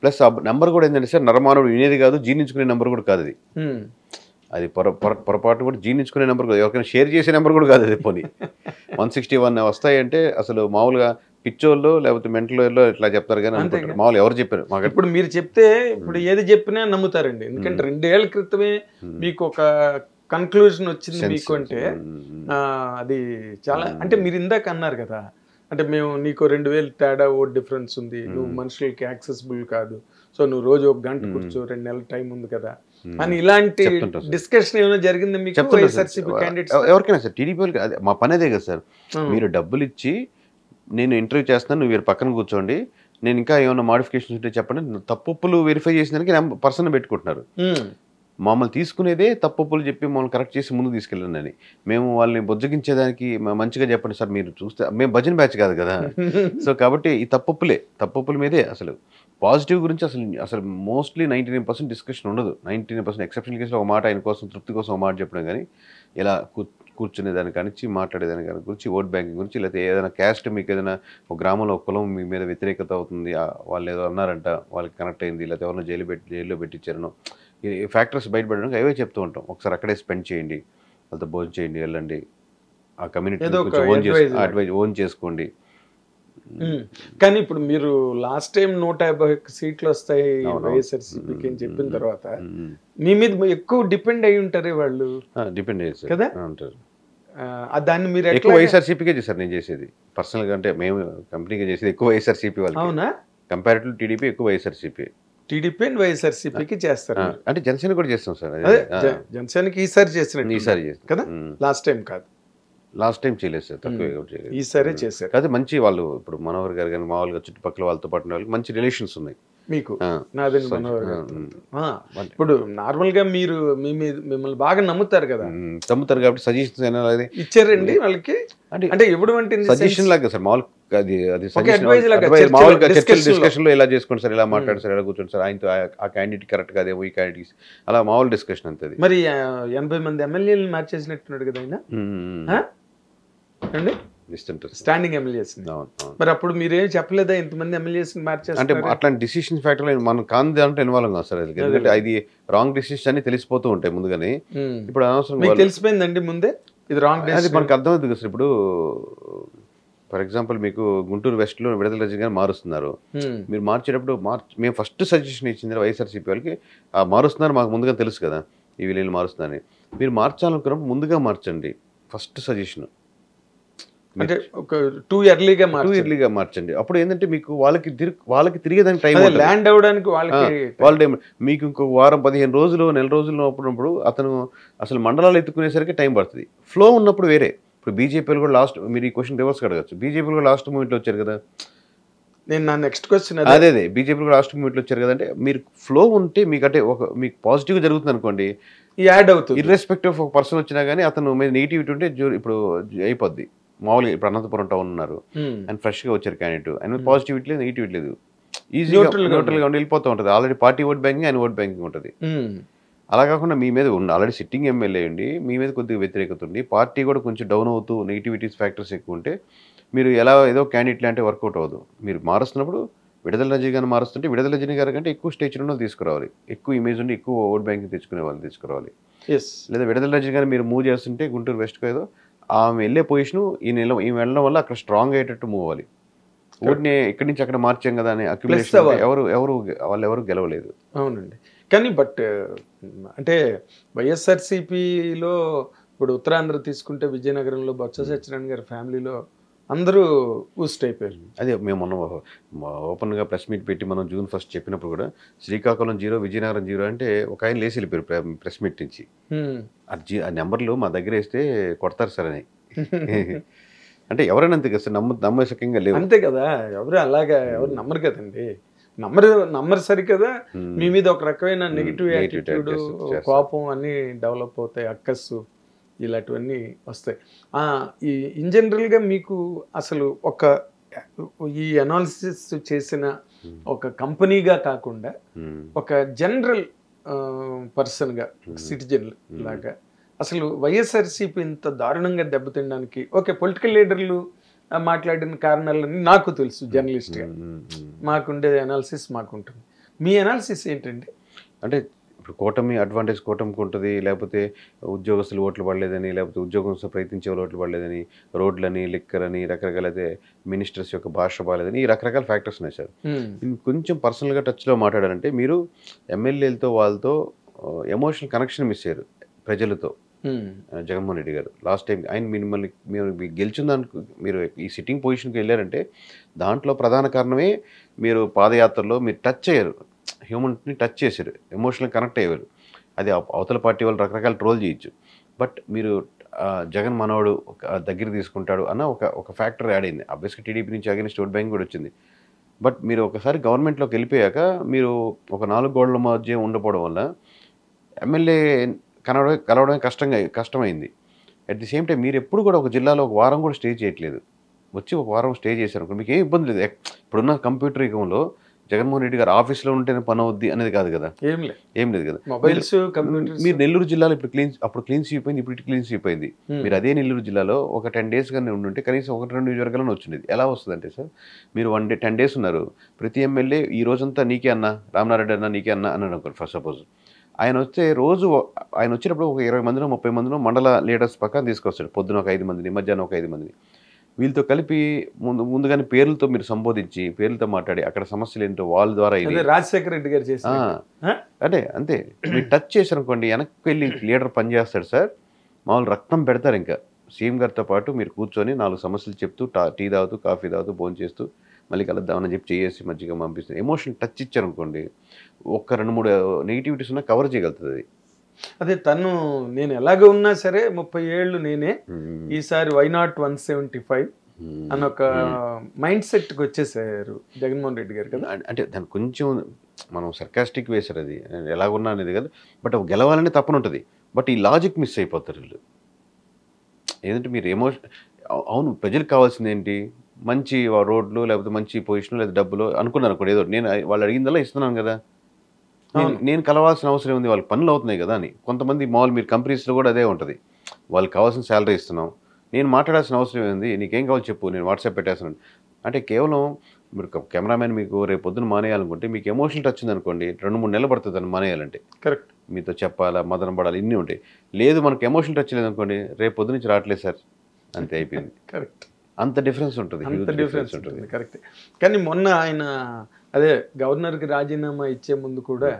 ప్లస్ ఆ నెంబర్ కూడా ఏంటంటే సార్, నరమానవుడు వినేది కాదు, జీర్ణించుకునే నెంబర్ కూడా కాదు అది. అది పొరపాటు కూడా జీర్ణించుకునే నెంబర్ కూడా, ఎవరికైనా షేర్ చేసే నెంబర్ కూడా కాదు అది. పోనీ 161 వస్తాయంటే అసలు మామూలుగా పిచ్చోళ్ళు లేకపోతే మెంటల్ ఇట్లా చెప్తారు కానీ అనుకుంటారు. మామూలు ఎవరు చెప్పారు మాకు? ఇప్పుడు మీరు చెప్తే ఇప్పుడు ఏది చెప్పినా నమ్ముతారండి. ఎందుకంటే 2 ఏళ్ల క్రితమే మీకు ఒక కన్క్లూజన్ వచ్చింది మీకు అంటే అది చాలా. అంటే మీరు ఇందాక అన్నారు కదా, అంటే మేము నీకు 2,000 తేడా ఓట్ డిఫరెన్స్ ఉంది, నువ్వు మనుషులకి యాక్సెసిబుల్ కాదు, సో నువ్వు రోజు 1 గంట కూర్చో, 2 నెలల టైం ఉంది కదా అని ఇలాంటి డిస్కషన్ ఏమైనా జరిగింది మీకు? ఎవరికైనా సార్, టీడీపీ వాళ్ళకి మా పని అదే కదా సార్. మీరు డబ్బులు ఇచ్చి నేను ఇంటర్వ్యూ చేస్తాను, నువ్వు మీరు పక్కన కూర్చోండి, నేను ఇంకా ఏమైనా మోడిఫికేషన్స్ ఉంటే చెప్పండి. తప్పులు వెరిఫై చేసిన దానికి పర్సన్ పెట్టుకుంటున్నారు. మమ్మల్ని తీసుకునేదే తప్పులు చెప్పి మమ్మల్ని కరెక్ట్ చేసి ముందుకు తీసుకెళ్ళండి అని. మేము వాళ్ళని బొజ్జగించేదానికి మంచిగా చెప్పండి సార్. మీరు చూస్తే మేము భజన బ్యాచ్ కాదు కదా. సో కాబట్టి ఈ తప్పుల మీదే అసలు పాజిటివ్ గురించి అసలు మోస్ట్లీ 99% డిస్కషన్ ఉండదు. 99% ఎక్సెప్షనల్ కేసులో ఒక మాట ఆయన కోసం, తృప్తి కోసం ఒక మాట చెప్పడం కానీ, ఇలా కూర్చునేదాని కానిచ్చి మాట్లాడేదాని కానీ గురించి, ఓట్ బ్యాంకింగ్ గురించి, లేకపోతే ఏదైనా క్యాస్ట్, మీకు ఏదైనా ఒక గ్రామంలో ఒక కులం మీ మీద వ్యతిరేకత అవుతుంది, వాళ్ళు ఏదో అన్నారంట, వాళ్ళకి కనెక్ట్ అయింది, లేకపోతే ఎవరైనా జైల్లో పెట్టించారనో, ఈ ఫ్యాక్టర్స్ బయటపడడానికి అవే చెప్తూ ఉంటాం. ఒకసారి అక్కడే స్పెండ్ చేయండి, వాళ్ళతో భోజనం చేయండి, వెళ్ళండి, ఆ కమ్యూనిటీ ఓన్ చేసుకోండి. కానీ ఇప్పుడు మీరు లాస్ట్ టైం 150 సీట్లు వస్తాయి వైఎస్ఆర్సీపీకి అని చెప్పిన తర్వాత మీ మీద ఎక్కువ డిపెండ్ అయి ఉంటారే వాళ్ళు. డిపెండ్ అయ్యారు కదా ఉంటారు. దాన్ని మీరు ఎక్కువ వైఎస్ఆర్సీపీకే చేశారు. నేను చేసేది పర్సనల్గా, అంటే మేము కంపెనీగా చేసేది ఎక్కువ వైఎస్ఆర్సీపీ వాళ్ళు. అవునా? కంపారిటివ్ టీడీపీ ఎక్కువ వైఎస్ఆర్సీపీ. టీడీపీ అండ్ వైఎస్ఆర్సీపీకి చేస్తారు. అంటే జనసేన కూడా చేస్తాం సార్. జనసేనకి ఈసారి చేసిన చేస్తాం కదా, లాస్ట్ టైం కాదు. లాస్ట్ టైం చేయలేదు సార్, తక్కువ ఈసారి చేశారు. అదే మంచి వాళ్ళు ఇప్పుడు మనోహర్ గారు కానీ మామూలుగా చుట్టుపక్కల వాళ్ళతో పాటు వాళ్ళకి మంచి రిలేషన్స్ ఉన్నాయి. మీకు నాదెండ్ల మనోహర్ గారు. ఇప్పుడు నార్మల్ గా మీరు మిమ్మల్ని బాగా నమ్ముతారు కదా, నమ్ముతారు కాబట్టి సజెషన్స్ ఇచ్చారండి వాళ్ళకి. అంటే ఇవ్వడం అంటే సజెషన్ లాగా సార్, మామూలు అది advice లాగా, మామూలుగా discussion డిస్కషన్ లో ఎలా చేసుకోండి సార్, ఇలా మాట్లాడు సార్, ఎలా కూర్చోండి సార్, ఆయనతో ఆ క్యాండిడేట్ కరెక్ట్ కాదేమో ఈ క్యాండిడేట్, అలా మామూలు డిస్కషన్ అంతే. మరి 80 మంది ఎమ్మెల్యేలు మార్చేసినట్టున్నాడు కదా ఆయన అండి, స్టాండింగ్ ఎమ్మెల్యేస్. మరి అప్పుడు మీరేం చెప్పలేదా ఇంతమంది ఎమ్మెల్యేస్ మార్చేస్తారు అంటే అట్లాంటి డిసిషన్ ఫ్యాక్టర్ మనం కాంది అంటే ఇన్వాల్వ్ కాదు సార్, ఎందుకంటే అది రాంగ్ డిసిషన్ అని తెలిసిపోతూ ఉంటాయి ముందుగానే. ఇప్పుడు అనవసరం తెలిసిపోయిందండి ముందే ఇది రాంగ్, అది మనకు అర్థమవుతుంది కదా సార్. ఇప్పుడు ఫర్ ఎగ్జాంపుల్ మీకు గుంటూరు వెస్ట్ లో విడుదల రజనీ గారు మారుస్తున్నారు, మీరు మార్చేటప్పుడు మేము ఫస్ట్ సజెషన్ ఇచ్చింది వైఎస్ఆర్సీపీ వాళ్ళకి, మారుస్తున్నారు మాకు ముందుగా తెలుసు కదా ఈ వీళ్ళు మారుస్తున్నారని. మీరు మార్చాలనుకున్నప్పుడు ముందుగా మార్చండి, ఫస్ట్ సజెషన్. అంటే ఒక 2 ఎర్లీగా మార్చండి. అప్పుడు ఏంటంటే మీకు వాళ్ళకి తిరిగేదానికి టైం, ల్యాండ్ అవ్వడానికి వాళ్ళ టైం. మీకు ఇంకో వారం 15 రోజులు నెల రోజులు అప్పుడు అతను అసలు మండలాలు ఎత్తుకునేసరికి టైం పడుతుంది. ఫ్లో ఉన్నప్పుడు వేరే. ఇప్పుడు బీజేపీలు కూడా లాస్ట్, మీరు ఈ క్వశ్చన్ రివర్స్ అడగచ్చు, బీజేపీలు కూడా లాస్ట్ మూమెంట్లో వచ్చారు కదా. నేను నా నెక్స్ట్ క్వశ్చన్ అదే బీజేపీలు కూడా లాస్ట్ మూమెంట్లో వచ్చారు కదంటే, మీరు ఫ్లో ఉంటే మీకు అంటే మీకు పాజిటివ్గా జరుగుతుంది అనుకోండి, యాడ్ అవుతుంది. ఇర్రెస్పెక్టివ్ ఆఫ్ ఒక పర్సన్ వచ్చినా కానీ అతను మీద నెగిటివిటీ ఉంటే ఇప్పుడు అయిపోద్ది. మామూలుగా ఇప్పుడు అనంతపురం టౌన్ ఉన్నారు, అండ్ ఫ్రెష్గా వచ్చారు క్యాండిడేట్, ఆయన పాజిటివిటీ లేదు నెగిటివిటీ లేదు, ఈజీగా న్యూట్రల్గా ఉండి వెళ్ళిపోతూ ఉంటుంది. ఆల్రెడీ పార్టీ ఓట్ బ్యాంకింగ్, ఆయన ఓట్ బ్యాంకింగ్ ఉంటుంది. అలా కాకుండా మీ మీద ఉన్న ఆల్రెడీ సిట్టింగ్ ఎమ్మెల్యే ఉండి మీ మీద కొద్దిగా వ్యతిరేకత ఉంది, పార్టీ కూడా కొంచెం డౌన్ అవుతూ నెగిటివిటీస్ ఫ్యాక్టర్స్ ఎక్కువ ఉంటే మీరు ఎలా ఏదో క్యాండిడేట్లు అంటే వర్కౌట్ అవ్వదు. మీరు మారుస్తున్నప్పుడు విడుదల రజనీ గారిని మారుస్తుంటే విడుదల రజనీ గారి కంటే ఎక్కువ స్టేచర్ ఉన్న తీసుకురావాలి, ఎక్కువ ఇమేజ్ ఉండి ఎక్కువ ఓట్ బ్యాంకింగ్ తెచ్చుకునే వాళ్ళు తీసుకురావాలి. లేదా విడుదల రజనీ గారిని మీరు మూవ్ చేస్తుంటే గుంటూరు వెస్ట్కో ఏదో ఆమె వెళ్ళే పొజిషన్ ఈ వెళ్ళడం వల్ల అక్కడ స్ట్రాంగ్ అయ్యేటట్టు మూవ్ అవ్వాలి. ఓట్ని ఇక్కడి నుంచి అక్కడ మార్చాం కదా అని అక్యుమిలేషన్ ఎవరు గెలవలేదు. అవునండి. కానీ బట్ అంటే వైఎస్ఆర్సీపీలో ఇప్పుడు ఉత్తరాంధ్ర తీసుకుంటే విజయనగరంలో బొత్స సత్యనారాయణ గారి ఫ్యామిలీలో అందరూ బూస్ట్ అయిపోయారు. అదే మేము మొన్న ఓపెన్గా ప్రెస్ మీట్ పెట్టి మనం June 1 చెప్పినప్పుడు కూడా శ్రీకాకుళం 0 విజయనగరం 0 అంటే ఒక ఆయన లేచి వెళ్ళిపోయారు ప్రెస్ మీట్ నుంచి. ఆ నెంబర్లు మా దగ్గర వేస్తే కొడతారు సార్ అని. అంటే ఎవరైనా అంతే కదా సార్, నమ్మశక్యంగా లేవు. అంతే కదా, ఎవరు అలాగా ఎవరు నమ్మరు కదండి. నమ్మరు సరి కదా, మీ మీద ఒక రకమైన నెగిటివ్ యాటిట్యూడ్, కోపం అన్నీ డెవలప్ అవుతాయి, అక్కస్సు ఇలాంటివన్నీ వస్తాయి. ఇన్ జనరల్గా మీకు అసలు ఈ అనాలిసిస్ చేసిన ఒక కంపెనీగా కాకుండా ఒక జనరల్ పర్సన్గా, సిటిజన్ లాగా అసలు వైఎస్ఆర్సీపీ ఇంత దారుణంగా దెబ్బతినడానికి పొలిటికల్ లీడర్లు మాట్లాడిన కారణాలని నాకు తెలుసు, జర్నలిస్ట్గా మాకుండే అనాలిసిస్ మాకుంటుంది. మీ అనాలిసిస్ ఏంటండి? అంటే ఇప్పుడు కూటమి అడ్వాంటేజ్ కూటమికి ఉంటుంది, లేకపోతే ఉద్యోగస్తులు ఓట్లు పడలేదని, లేకపోతే ఉద్యోగస్తులు ప్రయత్నించే వాళ్ళు ఓట్లు పడలేదని, రోడ్లని, లిక్కర్ అని, రకరకాల అయితే మినిస్టర్స్ యొక్క భాష బాగాలేదని, ఈ రకరకాల ఫ్యాక్టర్స్ ఉన్నాయి సార్. కొంచెం పర్సనల్గా టచ్లో మాట్లాడాలంటే మీరు ఎమ్మెల్యేలతో వాళ్ళతో ఎమోషనల్ కనెక్షన్ మిస్ అయ్యారు ప్రజలతో. జగన్మోహన్ రెడ్డి గారు లాస్ట్ టైం ఆయన మిమ్మల్ని మీరు గెలిచిన దానికి మీరు ఈ సిట్టింగ్ పొజిషన్కి వెళ్ళారంటే దాంట్లో ప్రధాన కారణమే మీరు పాదయాత్రలో మీరు టచ్ అయ్యారు, హ్యూమన్ని టచ్ చేశారు, ఎమోషనల్ కనెక్ట్ అయ్యారు. అది అవతల పార్టీ వాళ్ళు రకరకాల ట్రోల్ చేయొచ్చు, బట్ మీరు జగన్ మనోడు దగ్గర తీసుకుంటాడు అన్న ఒక ఫ్యాక్టర్ యాడ్ అయింది. ఆబ్వియస్గా టీడీపీ నుంచి అగైన్స్ ఓట్ బ్యాంక్ కూడా వచ్చింది. బట్ మీరు ఒకసారి గవర్నమెంట్లోకి వెళ్ళిపోయాక మీరు ఒక 4 గోడల మధ్య ఉండకపోవడం వల్ల ఎమ్మెల్యే కలవడమే కష్టమైంది. అట్ ది సేమ్ టైం మీరు ఎప్పుడు కూడా ఒక జిల్లాలో ఒక వారం కూడా స్టే చేయట్లేదు. వచ్చి ఒక వారం స్టే చేశారు మీకు ఏం ఇబ్బంది లేదు. ఇప్పుడున్న కంప్యూటర్ యుగంలో జగన్మోహన్ రెడ్డి గారు ఆఫీస్లో ఉంటేనే పని అవుద్ది అనేది కాదు కదా, ఏం లేదు కదా. మీరు నెల్లూరు జిల్లాలో అప్పుడు క్లీన్ స్వీప్ అయింది, ఇప్పుడు క్లీన్ స్వీప్ అయింది. మీరు అదే నెల్లూరు జిల్లాలో ఒక 10 days కానీ ఉండుంటే కనీసం 1-2 నియోజకవర్గాలను వచ్చింది. ఎలా వస్తుందంటే సార్, మీరు 10 days ఉన్నారు, ప్రతి ఎమ్మెల్యే ఈ రోజంతా నీకే అన్న, రామనారెడ్డి అన్న నీకే అన్న అన్నాడు అనుకోండి. ఫస్ట్ సపోజ్ ఆయన వచ్చినప్పుడు ఒక 20 మందినో 30 మందినో మండల లీడర్స్ పక్కన తీసుకొస్తాడు. పొద్దున ఒక 5 మందిని, మధ్యాహ్నం ఒక 5 మందిని, వీళ్ళతో కలిపి ముందుగానే పేర్లతో మీరు సంబోధించి పేర్లతో మాట్లాడి అక్కడ సమస్యలు ఏంటో వాళ్ళ ద్వారా రాజశేఖర రెడ్డి గారు చేస్తారు. అంతే మీరు టచ్ చేశారు అనుకోండి, వెనక్కి వెళ్ళి లీడర్ పనిచేస్తాడు సార్, మామూలు రక్తం పెడతారు. ఇంకా సీఎం గారితో పాటు మీరు కూర్చొని 4 సమస్యలు చెప్తూ టీ తాగుతూ కాఫీ తాగుతూ భోజనం చేస్తూ మళ్ళీ కలుద్దామని చెప్పి చేసి మధ్యగా పంపిస్తుంది. ఎమోషన్ టచ్ ఇచ్చారు అనుకోండి, ఒక 2-3 నెగిటివిటీస్ ఉన్నా కవర్ చేయగలుగుతుంది. అదే నేను ఎలాగ ఉన్నా సరే 30 ఏళ్ళు నేనే, ఈసారి వై నాట్ 175 అని ఒక మైండ్ సెట్కి వచ్చేసారు జగన్మోహన్ రెడ్డి గారు కదా. అంటే దాన్ని కొంచెం మనం సర్కాస్టిక్ వేశారు, అది ఎలాగున్నా అనేది కదా. బట్ గెలవాలని తప్పన ఉంటుంది, బట్ ఈ లాజిక్ మిస్ అయిపోతారు వీళ్ళు. ఏంటంటే మీరు అవును ప్రజలకు కావాల్సింది ఏంటి, మంచి రోడ్లు లేకపోతే మంచి పొజిషన్ లేదా డబ్బులు అనుకున్నారు కూడా, ఏదో నేను వాళ్ళు అడిగిందల్లా ఇస్తున్నాను కదా, నేను కలవాల్సిన అవసరం ఉంది, వాళ్ళకి పనులు అవుతున్నాయి కదా అని. కొంతమంది మామూలు మీరు కంపెనీస్లో కూడా అదే ఉంటుంది, వాళ్ళకి కావాల్సిన శాలరీ ఇస్తున్నాం, నేను మాట్లాడాల్సిన అవసరం ఏంది, నీకేం కావాలి చెప్పు, నేను వాట్సాప్ పెట్టేస్తున్నాను అంటే. కేవలం మీరు కెమెరామెన్ మీకు రేపు పొద్దున మానేయాలనుకుంటే మీకు ఎమోషనల్ టచ్ ఉంది అనుకోండి, 2-3 నెలలు పడుతుంది అని మానేయాలంటే. కరెక్ట్. మీతో చెప్పాలా, మదన పడాలి, ఇన్ని ఉంటాయి. లేదు మనకు ఎమోషనల్ టచ్ లేదనుకోండి, రేపు పొద్దు నుంచి రావట్లేదు సార్, అంతే అయిపోయింది. కరెక్ట్. అంత డిఫరెన్స్ ఉంటుంది, అంత డిఫరెన్స్ ఉంటుంది. కరెక్ట్. కానీ మొన్న ఆయన అదే గవర్నర్కి రాజీనామా ఇచ్చే ముందు కూడా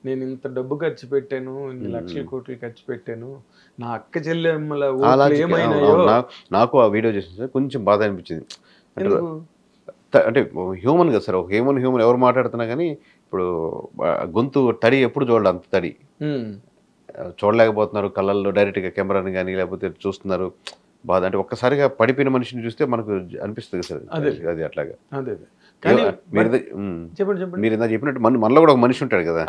నేను ఇంత డబ్బు ఖర్చు పెట్టాను, ఇన్ని లక్షల కోట్లు ఖర్చు పెట్టాను, నా అక్క చెల్లెమ్మల ఓట్లు ఏమైనాయో. నాకు ఆ వీడియో చేసిన సార్ కొంచెం బాధ అనిపించింది. అంటే హ్యూమన్ కదా సార్, హ్యూమన్ ఎవరు మాట్లాడుతున్నా కానీ ఇప్పుడు గొంతు తడి ఎప్పుడు చూడాలి, అంత తడి చూడలేకపోతున్నారు కళ్ళల్లో డైరెక్ట్గా కెమెరాని కానీ లేకపోతే చూస్తున్నారు. బాధ అంటే ఒక్కసారిగా పడిపోయిన మనిషిని చూస్తే మనకు అనిపిస్తుంది సార్, అది అట్లాగా. మీరు ఇందా చెప్పినట్టు మనలో కూడా ఒక మనిషి ఉంటాడు కదా,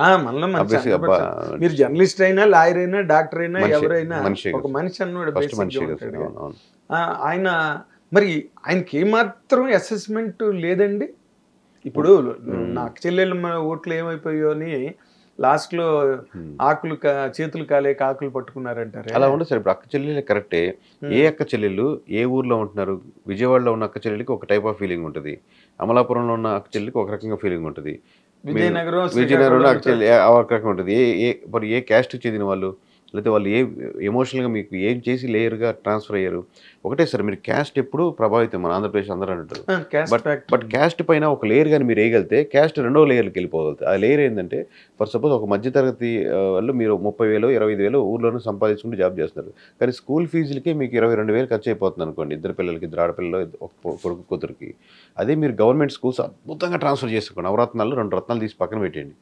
మీరు జర్నలిస్ట్ అయినా లాయర్ అయినా డాక్టర్ అయినా ఎవరైనా ఒక మనిషి అన్నాడు. ఆయన మరి ఆయనకి ఏమాత్రం అసెస్మెంట్ లేదండి. ఇప్పుడు నాకు చెల్లెళ్ళు ఓట్లు ఏమైపోయాయో అని లాస్ట్లో ఆకులు చేతులు కాలేక ఆకులు పట్టుకున్నారంటారు. అలా ఉండదు సార్. ఇప్పుడు అక్క చెల్లెలు కరెక్టే. ఏ అక్క చెల్లెళ్ళు ఏ ఊర్లో ఉంటున్నారు, విజయవాడలో ఉన్న అక్క చెల్లెలకి ఒక టైప్ ఆఫ్ ఫీలింగ్ ఉంటుంది, అమలాపురంలో ఉన్న అక్క చెల్లెలకి ఒక రకంగా ఫీలింగ్ ఉంటుంది, విజయనగరంలో అక్క చెల్లి ఒక రకంగా ఉంటుంది. మరి ఏ క్యాస్ట్కి చెందిన వాళ్ళు లేకపోతే వాళ్ళు ఎమోషనల్గా మీకు ఏం చేసి లేయర్గా ట్రాన్స్ఫర్ అయ్యారు ఒకటే సార్. మీరు క్యాస్ట్ ఎప్పుడు ప్రభావితం, మన ఆంధ్రప్రదేశ్ అందరూ అంటారు. బట్ క్యాస్ట్ పైన ఒక లేయర్ కానీ మీరు వేయగలితే క్యాస్ట్ రెండో లేయర్కి వెళ్ళిపోగలుగుతుంది. ఆ లేయర్ ఏంటంటే ఫర్ సపోజ్ ఒక మధ్యతరగతి వాళ్ళు మీరు 30,000 25,000 ఊర్లోనే సంపాదించుకుంటూ జాబ్ చేస్తున్నారు, కానీ స్కూల్ ఫీజులకి మీకు 22,000 ఖర్చు అయిపోతుంది అనుకోండి, ఇద్దరు పిల్లలకి, ఇద్దరు ఆడపిల్లలు, ఒక కొడుకు కూతురికి. అదే మీరు గవర్నమెంట్ స్కూల్స్ అద్భుతంగా ట్రాన్స్ఫర్ చేసుకోండి, నవరత్నాలు 2 రత్నాలు తీసి పక్కన పెట్టండి,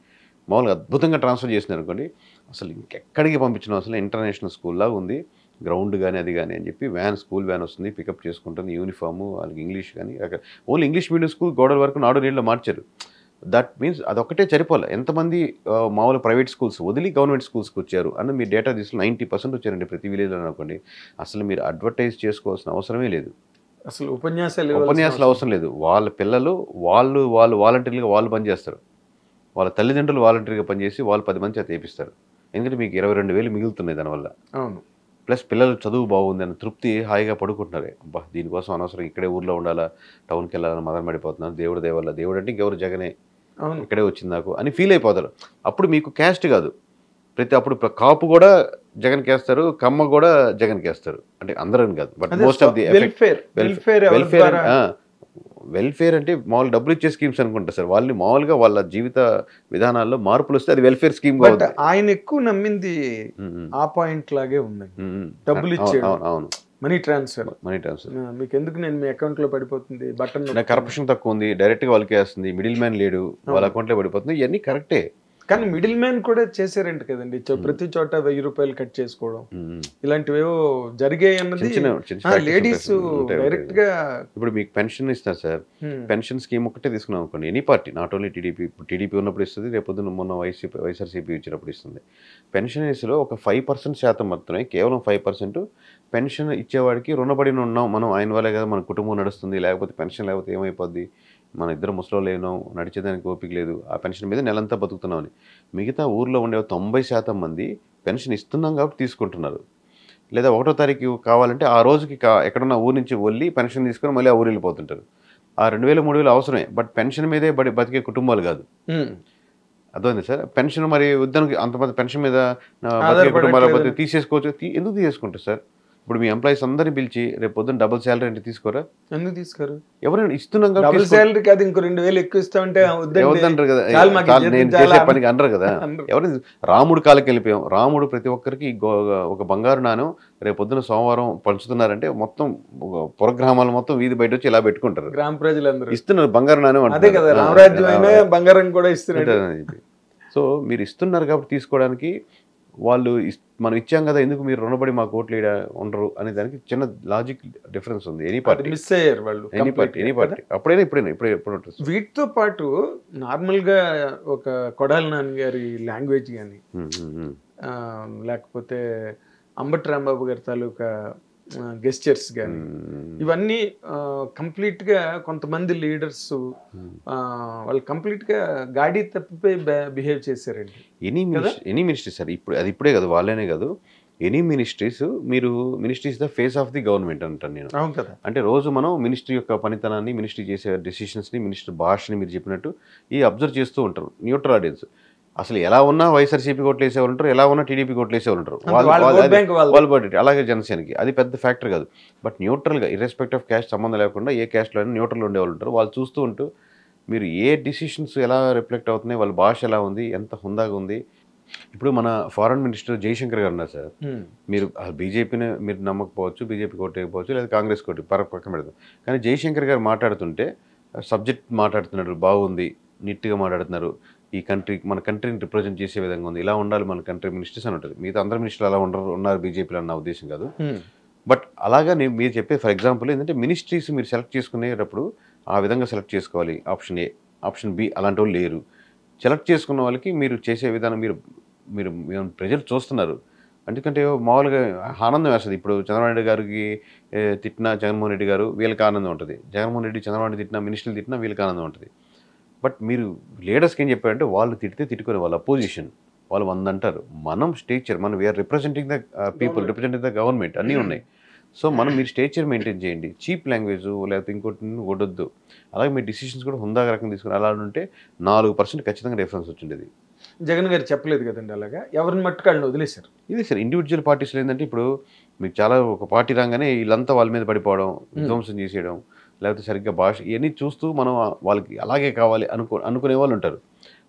మామూలుగా అద్భుతంగా ట్రాన్స్ఫర్ చేసినారు అనుకోండి, అసలు ఇంకెక్కడికి పంపించిన అసలు ఇంటర్నేషనల్ స్కూల్లా ఉంది, గ్రౌండ్ కానీ అది కానీ అని చెప్పి స్కూల్ వ్యాన్ వస్తుంది, పికప్ చేసుకుంటుంది, యూనిఫాము, వాళ్ళకి ఇంగ్లీష్ కానీ ఓన్లీ ఇంగ్లీష్ మీడియం స్కూల్ గోడల వరకు నాడు నీళ్ళలో మార్చారు. దట్ మీన్స్ అదొక్కటే సరిపోలే. ఎంతమంది మామూలు ప్రైవేట్ స్కూల్స్ వదిలి గవర్నమెంట్ స్కూల్స్కి వచ్చారు అన్న మీరు డేటా తీసుకుని 90% వచ్చారండి ప్రతి విలేజ్లో అనుకోండి. అసలు మీరు అడ్వర్టైజ్ చేసుకోవాల్సిన అవసరమే లేదు, అసలు ఉపన్యాసాలు అవసరం లేదు. వాళ్ళ పిల్లలు వాళ్ళు వాలంటీర్లుగా వాళ్ళు పనిచేస్తారు, వాళ్ళ తల్లిదండ్రులు వాలంటీర్గా పనిచేసి వాళ్ళు 10 మంది చేత చేపిస్తారు. ఎందుకంటే మీకు 22,000 మిగులుతున్నాయి దానివల్ల. అవును. ప్లస్ పిల్లలు చదువు బాగుంది అని తృప్తి, హాయిగా పడుకుంటున్నారు. అబ్బా దీనికోసం అనవసరం ఇక్కడే ఊర్లో ఉండాలా, టౌన్కి వెళ్ళాలని మదన పడిపోతున్నారు, దేవుడు దేవల్ల, దేవుడు అంటే ఇంకెవరు జగనే, ఇక్కడే వచ్చింది నాకు అని ఫీల్ అయిపోతారు. అప్పుడు మీకు క్యాస్ట్ కాదు, అప్పుడు కాపు కూడా జగన్కి వేస్తారు, కమ్మ కూడా జగన్కి వేస్తారు. అంటే అందరని కాదు, but most of the welfare అంటే మామూలు డబ్బులు ఇచ్చే స్కీమ్స్ అనుకుంటా సార్. వాళ్ళని మామూలుగా వాళ్ళ జీవిత విధానాల్లో మార్పులు వస్తే అది వెల్ఫేర్ స్కీమ్. ఆయన ఎక్కువ నమ్మింది ఆ పాయింట్ లాగే ఉంది, డబ్బులు ఇచ్చే. అవును, మనీ ట్రాన్స్ఫర్. మీకు ఎందుకు, నేను మీ అకౌంట్ లో పడిపోతుంది, బటన్ కరప్షన్ తక్కువ ఉంది, డైరెక్ట్ గా వాళ్ళకి వేస్తుంది, మిడిల్ మ్యాన్ లేడు, వాళ్ళ అకౌంట్ లో పడిపోతుంది, ఇవన్నీ కరెక్టే. కానీ మిడిల్ మ్యాన్ కూడా చేశారంట కదండి, ప్రతి చోట 1,000 రూపాయలు కట్ చేసుకోవడం, ఇలాంటివేవో జరిగాయి అన్నది. లేడీస్ డైరెక్ట్ గా ఇప్పుడు మీకు పెన్షన్ ఇస్తారు సార్, పెన్షన్ స్కీమ్ ఒకటే తీసుకున్నాం అనుకోండి, any party, not only TDP. ఇప్పుడు టీడీపీ ఉన్నప్పుడు ఇస్తుంది, రేపొద్దున మొన్న వైఎస్ఆర్సీపీ ఇచ్చినప్పుడు ఇస్తుంది. పెన్షనరీస్లో ఒక 5% శాతం మాత్రమే, కేవలం 5% పెన్షన్ ఇచ్చేవాడికి రుణపడి ఉన్నాం మనం, ఆయన వల్లే కదా మన కుటుంబం నడుస్తుంది, లేకపోతే పెన్షన్ లేకపోతే ఏమైపోద్ది, మన ఇద్దరు ముసలో లేనాం, నడిచేదానికి ఓపిక లేదు, ఆ పెన్షన్ మీద నెలంతా బతుకుతున్నామని. మిగతా ఊర్లో ఉండే 90% మంది పెన్షన్ ఇస్తున్నాం కాబట్టి తీసుకుంటున్నారు. లేదా 1వ తారీఖు కావాలంటే ఆ రోజుకి ఎక్కడున్న ఊరి నుంచి వెళ్ళి పెన్షన్ తీసుకొని మళ్ళీ ఆ ఊరు వెళ్ళిపోతుంటారు. ఆ 2,000 3,000 అవసరమే, బట్ పెన్షన్ మీదే బతికే కుటుంబాలు కాదు. అర్థమైంది సార్. పెన్షన్ మరి వద్దనికి అంతమంది పెన్షన్ మీద బతికే కుటుంబాలు తీసేసుకోవచ్చు. ఎందుకు తీసుకుంటారు సార్? ఇప్పుడు మీ ఎంప్లాయీస్ అందరినీ పిలిచి రేపు పొద్దున్న డబుల్ శాలరీ అంటే తీసుకోరా? ఎందుకు తీసుకోరు? ఎవరైనా ఇస్తున్నాం కదా, డబుల్ శాలరీ కాదు ఇంకో 2,000 ఎక్కువ ఇస్తామంటే వద్దంటారు కదా, నేను చేసే పనికి అనరు కదా. ఎవరైనా రాముడు కాలకి వెళ్ళిపోయాం, రాముడు ప్రతి ఒక్కరికి ఒక బంగారు నాణ్యం రేపు పొద్దున సోమవారం పంచుతున్నారంటే మొత్తం పురగ్రామాలు మొత్తం వీధి బయట వచ్చి ఇలా పెట్టుకుంటారు, గ్రామ ప్రజలందరూ ఇస్తున్నారు బంగారు నాణ్యం. అదే కదా, రామరాజ్యం అయినా బంగారం కూడా ఇస్తున్నారు. సో మీరు ఇస్తున్నారు కాబట్టి తీసుకోవడానికి వాళ్ళు మనం ఇచ్చాం కదా, ఎందుకు మీరు రుణపడి మాకు ఓట్లు ఉండరు అనే దానికి చిన్న లాజిక్ డిఫరెన్స్ ఉంది. ఎనీ పార్టీ మిస్ అయ్యారు వాళ్ళు. ఎనీ పార్టీ అప్పుడైనా ఎప్పుడు ఉంటుంది. వీటితో పాటు నార్మల్గా ఒక కొడాలి నాని గారి లాంగ్వేజ్ కానీ లేకపోతే అంబటి రాంబాబు గారి తాలూకా గెస్చర్స్ కానీ ఇవన్నీ కంప్లీట్గా కొంతమంది లీడర్స్ వాళ్ళు కంప్లీట్గా గాడి తప్పిపోయి బిహేవ్ చేశారండి. ఎనీ మినిస్ట్రీ సార్, ఇప్పుడే కాదు, వాళ్ళనే కాదు, ఎనీ మినిస్ట్రీస్, మీరు ministries the face of the government అంటాను నేను. అవును కదా. అంటే రోజు మనం మినిస్ట్రీ యొక్క పనితనాన్ని, మినిస్ట్రీ చేసే డెసిషన్స్ని, మినిస్టర్ భాషని మీరు చెప్పినట్టు అబ్జర్వ్ చేస్తూ ఉంటారు న్యూట్రల్ ఆడియన్స్. అసలు ఎలా ఉన్నా వైఎస్ఆర్సీపీ కోట్లు వేసేవాళ్ళు ఉంటారు, ఎలా ఉన్నా టీడీపీ కోట్లు వేసేవాళ్ళు ఉంటారు, వాళ్ళు బడ్జెట్. అలాగే జనసేనకి అది పెద్ద ఫ్యాక్టర్ కాదు. బట్ న్యూట్రల్గా ఇర్రెస్పెక్ట్ ఆఫ్ క్యాస్ట్ సంబంధం లేకుండా ఏ క్యాస్ట్లో అయినా న్యూట్రల్ ఉండేవాళ్ళు ఉంటారు. వాళ్ళు చూస్తూ ఉంటూ మీరు ఏ డిసిషన్స్ ఎలా రిఫ్లెక్ట్ అవుతున్నాయి, వాళ్ళ భాష ఎలా ఉంది, ఎంత హుందాగా ఉంది. ఇప్పుడు మన ఫారెన్ మినిస్టర్ జయశంకర్ గారు ఉన్నారు సార్. మీరు బీజేపీని మీరు నమ్మకపోవచ్చు, బీజేపీ కోట్ వేయకపోవచ్చు, లేదా కాంగ్రెస్ కోట్ పక్కన పెడతాం, కానీ జయశంకర్ గారు మాట్లాడుతుంటే సబ్జెక్ట్ మాట్లాడుతున్నారు, బాగుంది, నీట్గా మాట్లాడుతున్నారు, ఈ మన కంట్రీని రిప్రజెంట్ చేసే విధంగా ఉంది, ఇలా ఉండాలి మన కంట్రీ మినిస్టర్స్ అని ఉంటుంది. మిగతా అందరు మినిస్టర్లు అలా ఉన్నారు బీజేపీలో అన్న ఉద్దేశం కాదు. బట్ అలాగా మీరు చెప్పే ఫర్ ఎగ్జాంపుల్ ఏంటంటే మినిస్ట్రీస్ మీరు సెలెక్ట్ చేసుకునేటప్పుడు ఆ విధంగా సెలెక్ట్ చేసుకోవాలి. ఆప్షన్ ఏ, ఆప్షన్ బి అలాంటి వాళ్ళు లేరు. సెలెక్ట్ చేసుకున్న వాళ్ళకి మీరు చేసే విధానం మీరు ప్రజలు చూస్తున్నారు. ఎందుకంటే మామూలుగా ఆనందం వేస్తుంది. ఇప్పుడు చంద్రబాబు నాయుడు గారికి తిట్టినా జగన్మోహన్ రెడ్డి గారు వీళ్ళకి ఆనందం ఉంటుంది, జగన్మోహన్ రెడ్డి చంద్రబాబు నాయుడు తిట్టినా, మినిస్టర్లు తిట్టినా వీళ్ళకి ఆనందం ఉంటుంది. బట్ మీరు లీడర్స్కి ఏం చెప్పారంటే వాళ్ళు తిట్టుకునే వాళ్ళ అపోజిషన్ వాళ్ళు 100 అంటారు. మనం స్టేచర్, మనం we are representing the people, representing the government, అన్నీ ఉన్నాయి. సో మీరు స్టేచర్ మెయింటైన్ చేయండి. చీప్ లాంగ్వేజ్ లేకపోతే ఇంకోటి కొట్టొద్దు. అలాగే మీ డిసిషన్స్ కూడా హుందాగా రకంగా తీసుకుని అలా ఉంటే 4% ఖచ్చితంగా డిఫరెన్స్ వచ్చిండేది. జగన్ గారు చెప్పలేదు కదండి అలాగా, ఎవరిని మట్టుకాళ్ళని వదిలేశారు. ఇది సార్ ఇండివిజువల్ పార్టీస్లో ఏంటంటే ఇప్పుడు మీకు చాలా ఒక పార్టీ రాగానే వీళ్ళంతా వాళ్ళ మీద పడిపోవడం, విధ్వంసం చేసేయడం, లేకపోతే సరిగ్గా భాష ఇవన్నీ చూస్తూ మనం వాళ్ళకి అలాగే కావాలి అనుకునే వాళ్ళు ఉంటారు.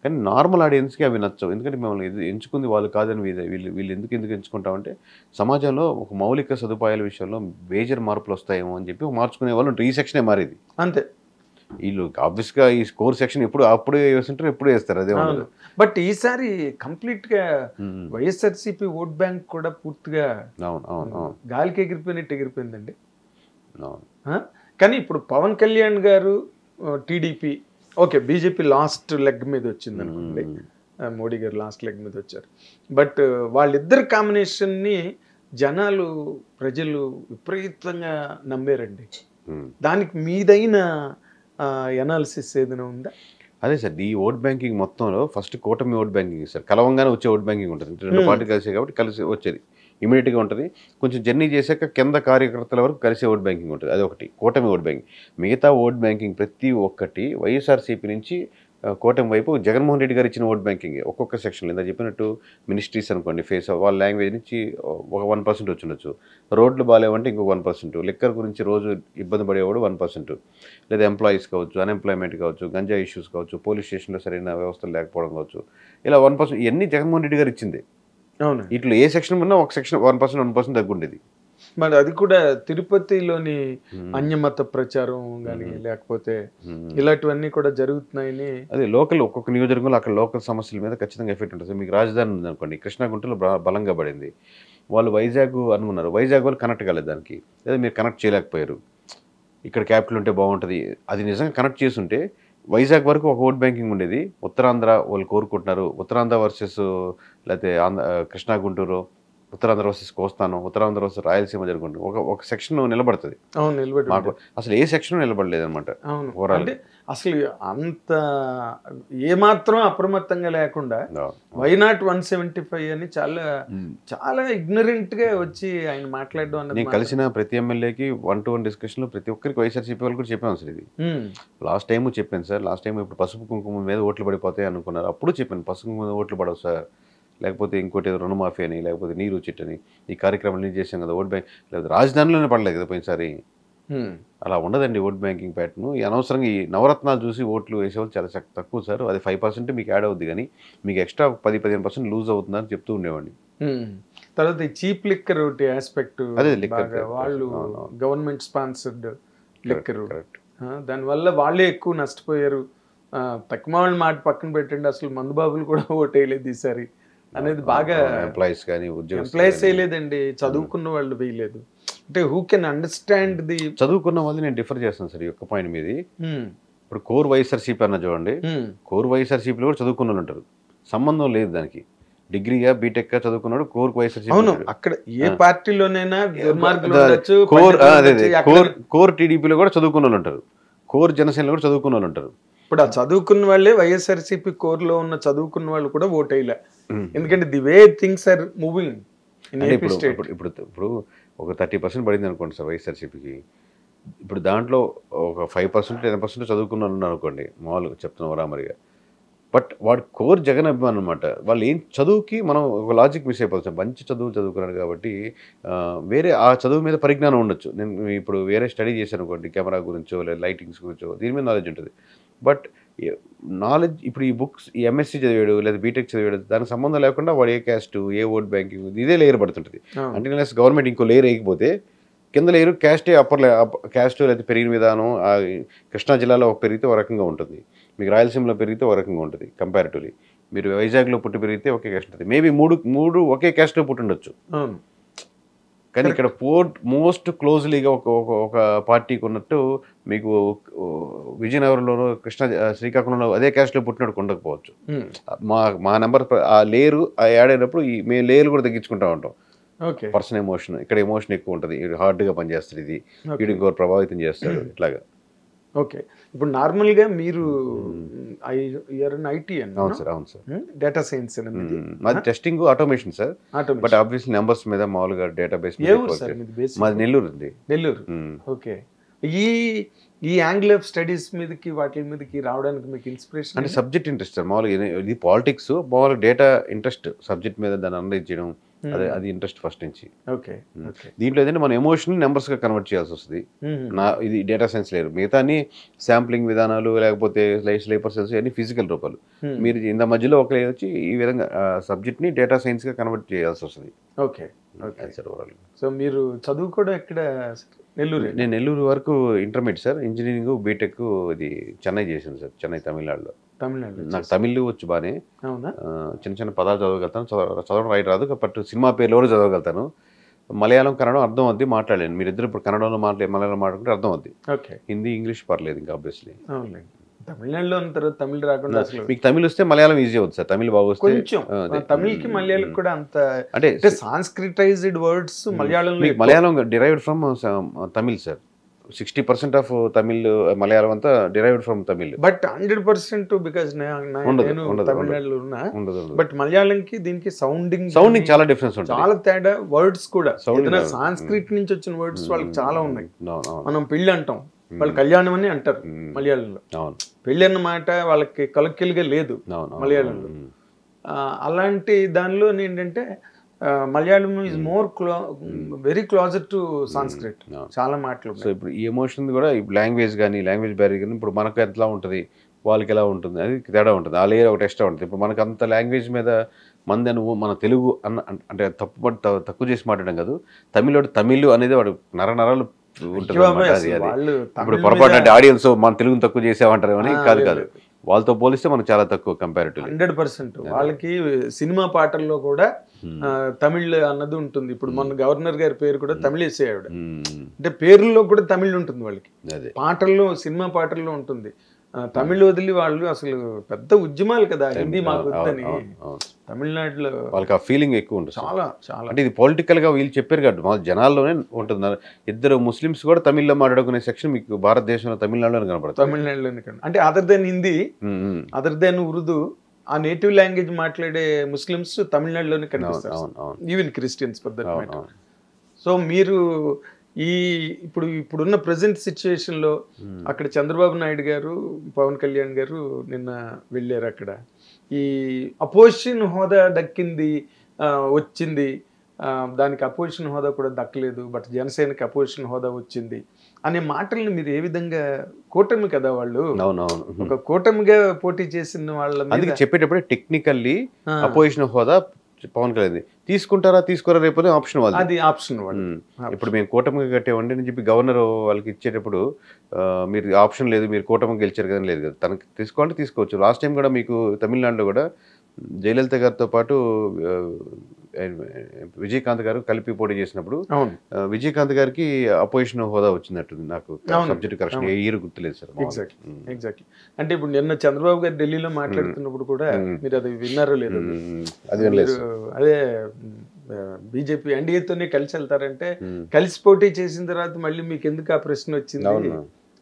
కానీ నార్మల్ ఆడియన్స్కి అవి నచ్చవు. ఎందుకంటే మిమ్మల్ని ఎంచుకుంది వాళ్ళు కాదని వీళ్ళు ఎందుకు ఎంచుకుంటామంటే సమాజంలో ఒక మౌలిక సదుపాయాల విషయంలో మేజర్ మార్పులు వస్తాయేమో అని చెప్పి మార్చుకునే వాళ్ళు ఉంటారు. ఈ సెక్షనే మారేది అంతే. వీళ్ళు ఆబ్వియస్గా ఈ స్కోర్ సెక్షన్ అప్పుడే వేస్తుంటారు, ఎప్పుడు వేస్తారు, అదే. బట్ ఈసారి కంప్లీట్గా వైఎస్ఆర్సీపీ ఓట్ బ్యాంక్ కూడా పూర్తిగా గాలికి ఎగిరిపోయినట్టు అవును. కానీ ఇప్పుడు పవన్ కళ్యాణ్ గారు TDP okay, BJP last leg మీద వచ్చింది అనుకోండి, మోడీ గారు లాస్ట్ లెగ్ మీద వచ్చారు. బట్ వాళ్ళిద్దరు కాంబినేషన్ని ప్రజలు విపరీతంగా నమ్మారండి. దానికి మీదైన ఎనాలిసిస్ ఏదైనా ఉందా? అదే సార్, ఈ ఓట్ బ్యాంకింగ్ మొత్తంలో ఫస్ట్ కూటమి ఓట్ బ్యాంకింగ్ సార్, కలవంగానే వచ్చే ఓట్ బ్యాంకింగ్ ఉంటుంది. 2 పార్టీలు కలిసే కాబట్టి కలిసి వచ్చేది ఇమీడియట్గా ఉంటుంది. కొంచెం జర్నీ చేశాక కింద కార్యకర్తల వరకు కలిసే ఓట్ బ్యాంకింగ్ ఉంటుంది. అది ఒకటి కూటమి ఓట్ బ్యాంకింగ్. మిగతా ఓట్ బ్యాంకింగ్ ప్రతి ఒక్కటి వైఎస్ఆర్సీపీ నుంచి కూటమి వైపు జగన్మోహన్ రెడ్డి గారు ఇచ్చిన ఓట్ బ్యాంకింగ్. ఒక్కొక్క సెక్షన్లో ఇంత చెప్పినట్టు మినిస్ట్రీస్ అనుకోండి, ఫేస్ వాళ్ళ లాంగ్వేజ్ నుంచి ఒక 1% వచ్చి ఉండొచ్చు, రోడ్లు బాగాలేవంటే ఇంకో 1%, లిక్కర్ గురించి రోజు ఇబ్బంది పడేవాడు 1%, లేదా ఎంప్లాయీస్ కావచ్చు, అన్ఎంప్లాయ్మెంట్ కావచ్చు, గంజా ఇష్యూస్ కావచ్చు, పోలీస్ స్టేషన్లో సరైన వ్యవస్థలు లేకపోవడం కావచ్చు, ఇలా 1% ఇవన్నీ జగన్మోహన్ రెడ్డి గారు ఇచ్చింది. అవును. ఇట్లా ఏ సెక్షన్ ఉన్నా ఒక సెక్షన్ 1% తగ్గుండేది. మరి అది కూడా తిరుపతిలోని అన్యమత ప్రచారం కానీ లేకపోతే ఇలాంటివన్నీ కూడా జరుగుతున్నాయని. అదే లోకల్ ఒక్కొక్క నియోజకవర్గంలో అక్కడ లోకల్ సమస్యల మీద ఖచ్చితంగా ఎఫెక్ట్ ఉంటుంది. మీకు రాజధాని ఉంది అనుకోండి, కృష్ణా గుంటలో బలంగా పడింది, వాళ్ళు వైజాగ్ అనుకున్నారు, వైజాగ్ వాళ్ళు కనెక్ట్ కాలేదు దానికి, లేదా మీరు కనెక్ట్ చేయలేకపోయారు, ఇక్కడ క్యాపిటల్ ఉంటే బాగుంటుంది. అది నిజంగా కనెక్ట్ చేస్తుంటే వైజాగ్ వరకు ఒక ఓట్ బ్యాంకింగ్ ఉండేది. ఉత్తరాంధ్ర వాళ్ళు కోరుకుంటున్నారు, ఉత్తరాంధ్ర వర్సెస్ లేకపోతే కృష్ణా గుంటూరు, ఉత్తరాంధ్ర వర్సెస్ కోస్తాను, ఉత్తరాంధ్ర వర్సెస్ రాయలసీమ జరుగుతుంది. ఒక సెక్షన్ నిలబడుతుంది. మాకు అసలు ఏ సెక్షన్ నిలబడలేదు అనమాట. అంటే అసలు అంత ఏమాత్రం అప్రమత్తంగా లేకుండా వైనాట్ 175 అని చాలా ఇగ్నరెంట్ గా వచ్చి ఆయన మాట్లాడడం అన్నది. నేను కలిసిన ప్రతి ఎమ్మెల్యేకి 1-to-1 డిస్కషన్ లో ప్రతి ఒక్కరికి వైఎస్ఆర్సీపీ వాళ్ళు కూడా చెప్పాను అసలు ఇది. లాస్ట్ టైం చెప్పాను సార్, లాస్ట్ టైం ఇప్పుడు పసుపు కుంకుమ మీద ఓట్లు పడిపోతాయి అనుకున్నారు, అప్పుడు చెప్పాను పసుపు కుంకుమ మీద ఓట్లు పడవు సార్, లేకపోతే ఇంకోటి ఏదో రుణమాఫీ అని, లేకపోతే నీరు చిట్టని, ఈ కార్యక్రమాలు చేసాం కదా, ఓట్ బ్యాంక్ లేకపోతే రాజధానిలోనే పడలేదు కదా పోయినసారి. అలా ఉండదండి ఓట్ బ్యాంకింగ్ ప్యాటర్న్. అనవసరంగా ఈ నవరత్నాలు చూసి ఓట్లు వేసేవాళ్ళు చాలా తక్కువ సార్. అది 5% మీకు యాడ్ అవుద్ది, కానీ మీకు ఎక్స్ట్రా 10-15% లూజ్ అవుతుందని చెప్తూ ఉండేవాడిని. తర్వాత ఈ చీప్ లిక్కర్ ఒకటి ఆస్పెక్ట్, వాళ్ళు గవర్నమెంట్ స్పాన్సర్డ్ లిక్కర్, దానివల్ల వాళ్ళే ఎక్కువ నష్టపోయారు. తక్కువ వాళ్ళ మాట పక్కన పెట్టండి, అసలు మందుబాబులు కూడా ఓటేయలేదు ఈసారి. అనేది బాగా ఎంప్లాయీస్ కానీ ఎంప్లాయీస్ వేయలేదండి, చదువుకున్న వాళ్ళు వేయలేదు. అంటే హూ కెన్ అండర్స్టాండ్ ది చదువుకున్న వాళ్ళు నేను డిఫర్ చేస్తాను సార్ ఈ ఒక్క పాయింట్ మీద. ఇప్పుడు కోర్ వైఎస్ఆర్సీపీ అన్న చూడండి, కోర్ వైఎస్ఆర్సీపీలో కూడా చదువుకున్న వాళ్ళు ఉంటారు, సంబంధం లేదు దానికి. డిగ్రీగా బీటెక్ చదువుకున్నాడు కోర్ వైఎస్ఆర్సీపీ. అవును, అక్కడ ఏ పార్టీలోనైనా కోర్ టీడీపీలో కూడా చదువుకున్న వాళ్ళు ఉంటారు, కోర్ జనసేనలో కూడా చదువుకున్న వాళ్ళు ఉంటారు. ఇప్పుడు ఆ చదువుకున్న వాళ్ళే వైఎస్ఆర్సీపీ కోర్ లో ఉన్న చదువుకున్న వాళ్ళు కూడా ఓట్ వేయలే. ఎందుకంటే the way things are moving. ఇప్పుడు ఒక 30% పడింది అనుకోండి సార్ వైఎస్ఆర్సీపీకి. ఇప్పుడు దాంట్లో ఒక 5% 10% చదువుకున్న వాళ్ళు ఉన్నారు అనుకోండి, మామూలుగా చెప్తున్నాం వరామరిగా. బట్ వాడు కోర్ జగన్ అభిమానం అనమాట. వాళ్ళు ఏం చదువుకి మనం ఒక లాజిక్ మిస్ అయిపోతాం. మంచి చదువు చదువుకున్నాడు కాబట్టి వేరే ఆ చదువు మీద పరిజ్ఞానం ఉండొచ్చు. నేను ఇప్పుడు వేరే స్టడీ చేశాను అనుకోండి, కెమెరా గురించో లేదా లైటింగ్స్ గురించో, దీని మీద నాలెడ్జ్ ఉంటుంది. బట్ నాలెడ్జ్ ఇప్పుడు ఈ బుక్స్ ఈ ఎంఎస్సీ చదివాడు లేదా బీటెక్ చదివాడు, దానికి సంబంధం లేకుండా వాడు ఏ క్యాస్ట్ ఏ ఓట్ బ్యాంకింగ్ ఇదే లేయర్ పడుతుంటుంది. అంటే గవర్నమెంట్ ఇంకో లేయర్ వేయకపోతే కింద లేయరు క్యాస్టే క్యాస్ట్ లేదా పెరిగిన విధానం కృష్ణా జిల్లాలో పెరిగితే ఒక రకంగా ఉంటుంది, మీకు రాయలసీమలో పెరిగితే ఒక రకంగా ఉంటుంది కంపారిటివ్లీ. మీరు వైజాగ్లో పుట్టి పెరిగితే ఒకే క్యాస్ట్ ఉంటుంది. మేబీ మూడు ఒకే క్యాస్ట్లో పుట్టి ఉండొచ్చు. కానీ ఇక్కడ మోస్ట్ క్లోజ్లీగా ఒక పార్టీకి ఉన్నట్టు మీకు విజయనగరంలోనూ శ్రీకాకుళంలో అదే క్యాస్ట్లో పుట్టినట్టు ఉండకపోవచ్చు. మా నెంబర్ ఆ లేరు యాడ్ అయినప్పుడు మేము లేయర్లు కూడా తగ్గించుకుంటా ఉంటాం. పర్సన్ ఎమోషన్, ఇక్కడ ఎమోషన్ ఎక్కువ ఉంటుంది, హార్డ్గా పనిచేస్తుంది, ఇది వీడు ఇంకోటి ప్రభావితం చేస్తాడు ఇట్లాగా. ఓకే, ఇప్పుడు నార్మల్గా మీరు ఐటీ అండి? అవును సార్, అవును సార్. డేటా సైన్స్ మాది testing automation sir. But obviously numbers మీద మామూలుగా డేటాబేస్. మాది నెల్లూరు అండి. నెల్లూరు. ఓకే, ఈ యాంగిల్ ఆఫ్ స్టడీస్ మీదకి వాటి మీదకి రావడానికి మీకు ఇన్స్పిరేషన్ అంటే సబ్జెక్ట్ ఇంట్రెస్ట్ సార్. మామూలుగా ఇది పాలిటిక్స్, మామూలుగా డేటా ఇంట్రెస్ట్, సబ్జెక్ట్ మీద దాన్ని అనలైజ్ చేయడం, అది ఇంట్రెస్ట్ ఫస్ట్ నుంచి. దీంట్లో ఏంటంటే మనం ఎమోషన్ నెంబర్స్ గా కన్వర్ట్ చేయాల్సి వస్తుంది. ఇది డేటా సైన్స్ లేరు, మిగతా శాంప్లింగ్ విధానాలు లేకపోతే స్లీపర్ సెల్స్ అన్ని ఫిజికల్ రూపాలు. మీరు ఇంత మధ్యలో ఒక వచ్చి ఈ విధంగా సబ్జెక్ట్ ని డేటా సైన్స్ గా కన్వర్ట్ చేయాల్సి వస్తుంది. ఓకే, సో మీరు చదువుకోవడం ఎక్కడ? నెల్లూరు. నేను నెల్లూరు వరకు ఇంటర్మీడియట్ సార్, ఇంజనీరింగ్ బీటెక్ ఇది చెన్నై చేశాను సార్, చెన్నై తమిళనాడులో. నాకు తమిళ్ వచ్చు బాగానే, చిన్న చిన్న పదాలు చదవగలుగుతాను, చదవడం రైట్ రాదు, బట్ సినిమా పేర్లు కూడా చదవగలుగుతాను. మలయాళం కన్నడం అర్థం అవుద్ది, మాట్లాడలేను. మీరు ఇద్దరు ఇప్పుడు కన్నడంలో మలయాళం మాట్లాడుకుంటే అర్థం అవుద్ది. హిందీ ఇంగ్లీష్ పర్లేదు ఇంకా ఆబ్వియస్లీ. తమిళనాడులో ఉంటారు, తమిళ్ రాకుండా మీకు తమిళ్ వస్తే మలయాళం ఈజీ అవుతుంది సార్. తమిళ్ బాగా వస్తే తమిళ్కి మలయాళం కూడా అంత అంటే Sanskritized words Malayalam derived from Tamil sir. 60% of Tamil Malayalam అంతా derived from Tamil. But 100% because తమిళనాడులో ఉన్నా, బట్ మలయాళంకి దీనికి సౌండింగ్ చాలా డిఫరెన్స్ ఉంటుంది, చాలా తేడా. వర్డ్స్ కూడా సాంస్క్రిట్ నుంచి వచ్చిన వర్డ్స్ వాళ్ళకి చాలా ఉన్నాయి. మనం పెళ్లి అంటాం, వాళ్ళు కళ్యాణం అని అంటారు మలయాళంలో. పెళ్లి అన్న మాట వాళ్ళకి కలెక్టివ్ గా లేదు మలయాళంలో. అలాంటి దానిలో ఏంటంటే Malayalam is more very closer to Sanskrit, చాలా మాటలు. సో ఇప్పుడు ఈ ఎమోషన్ కూడా లాంగ్వేజ్ కానీ లాంగ్వేజ్ బ్యారియర్ కానీ ఇప్పుడు మనకు ఎట్లా ఉంటుంది వాళ్ళకి ఎలా ఉంటుంది అది తేడా ఉంటుంది. ఆ లేయర్ ఒకటి ఎక్స్ట్రా ఉంటుంది. ఇప్పుడు మనకు అంత లాంగ్వేజ్ మీద మంది నువ్వు మన తెలుగు అంటే తక్కువ చేసి మాట్లాడడం కాదు, తమిళ్ అనేది వాడు నరాలు ఉంటుంది. ఇప్పుడు పొరపాటు అంటే ఆడియన్స్ మన తెలుగుని తక్కువ చేసేవంటారు అని కాదు, వాళ్ళతో పోలిస్తే మనకు చాలా తక్కువ కంపారిటివ్లీ. 100% వాళ్ళకి సినిమా పాటల్లో కూడా తమిళ్ అన్నది ఉంటుంది. ఇప్పుడు మన గవర్నర్ గారి పేరు కూడా తమిళ్ వేసేవాడు, అంటే పేర్లలో కూడా తమిళ్ ఉంటుంది వాళ్ళకి. పాటల్లో సినిమా పాటల్లో ఉంటుంది. తమిళ్ వదిలి వాళ్ళు అసలు పెద్ద ఉద్యమాలు కదా, హిందీ మాకు వద్దని. తమిళనాడులో వాళ్ళకి ఆ ఫీలింగ్ ఎక్కువ ఉంటుంది చాలా చాలా. అంటే ఇది పొలిటికల్ గా వీళ్ళు చెప్పారు కాబట్టి మా జనాల్లోనే ఉంటుంది. ఇద్దరు ముస్లిమ్స్ కూడా తమిళ్లో మాట్లాడుకునే సెక్షన్ మీకు భారతదేశంలో తమిళనాడులోనే కనపడుతుంది. తమిళనాడులోనే అంటే other than Hindi, other than Urdu, ఆ నేటివ్ లాంగ్వేజ్ మాట్లాడే ముస్లిమ్స్ తమిళనాడులోనే కనిపిస్తారు, ఈవెన్ క్రిస్టియన్స్ పద్ధతి. సో మీరు ఇప్పుడున్న ప్రజెంట్ సిచ్యువేషన్లో అక్కడ చంద్రబాబు నాయుడు గారు పవన్ కళ్యాణ్ గారు నిన్న వెళ్ళారు. అక్కడ ఈ అపోజిషన్ హోదా దక్కింది వచ్చింది, దానికి అపోజిషన్ హోదా కూడా దక్కలేదు, బట్ జనసేనకి అపోజిషన్ హోదా వచ్చింది అనే మాటల్ని మీరు ఏ విధంగా, కూటమి కదా వాళ్ళు, ఒక కూటమిగా పోటీ చేసిన వాళ్ళ చెప్పేటప్పుడే టెక్నికల్లీ అపోజిషన్ హోదా పవన్ కళ్యాణ్ తీసుకుంటారా తీసుకోరా రేపు ఆప్షన్ వాళ్ళు, అది ఆప్షన్ వాళ్ళు. ఇప్పుడు మేము కూటమిగా కట్టేవండి అని చెప్పి గవర్నర్ వాళ్ళకి ఇచ్చేటప్పుడు మీరు ఆప్షన్ లేదు, మీరు కూటమికి గెలిచారు కదా లేదు కదా, తనకి తీసుకోవాలంటే తీసుకోవచ్చు. లాస్ట్ టైం కూడా మీకు తమిళనాడులో కూడా జయలలిత గారితో పాటు విజయకాంత్ గారు కలిపి పోటీ చేసినప్పుడు అవును విజయకాంత్ గారికి అపోజిషన్ హోదా వచ్చినట్టుంది నాకు అవును. సబ్జెక్ట్ కరెక్షన్ ఏ ఇయర్ గుర్తులేదు సార్ ఎగ్జాక్ట్లీ. అంటే ఇప్పుడు నిన్న చంద్రబాబు గారు ఢిల్లీలో మాట్లాడుతున్నప్పుడు కూడా మీరు అది విన్నారో లేదో, అది వినలేదు మీరు అదే బీజేపీ ఎన్డీఏతోనే కలిసి వెళ్తారంటే కలిసి పోటీ చేసిన తర్వాత మళ్ళీ మీకు ఎందుకు ఆ ప్రశ్న వచ్చింది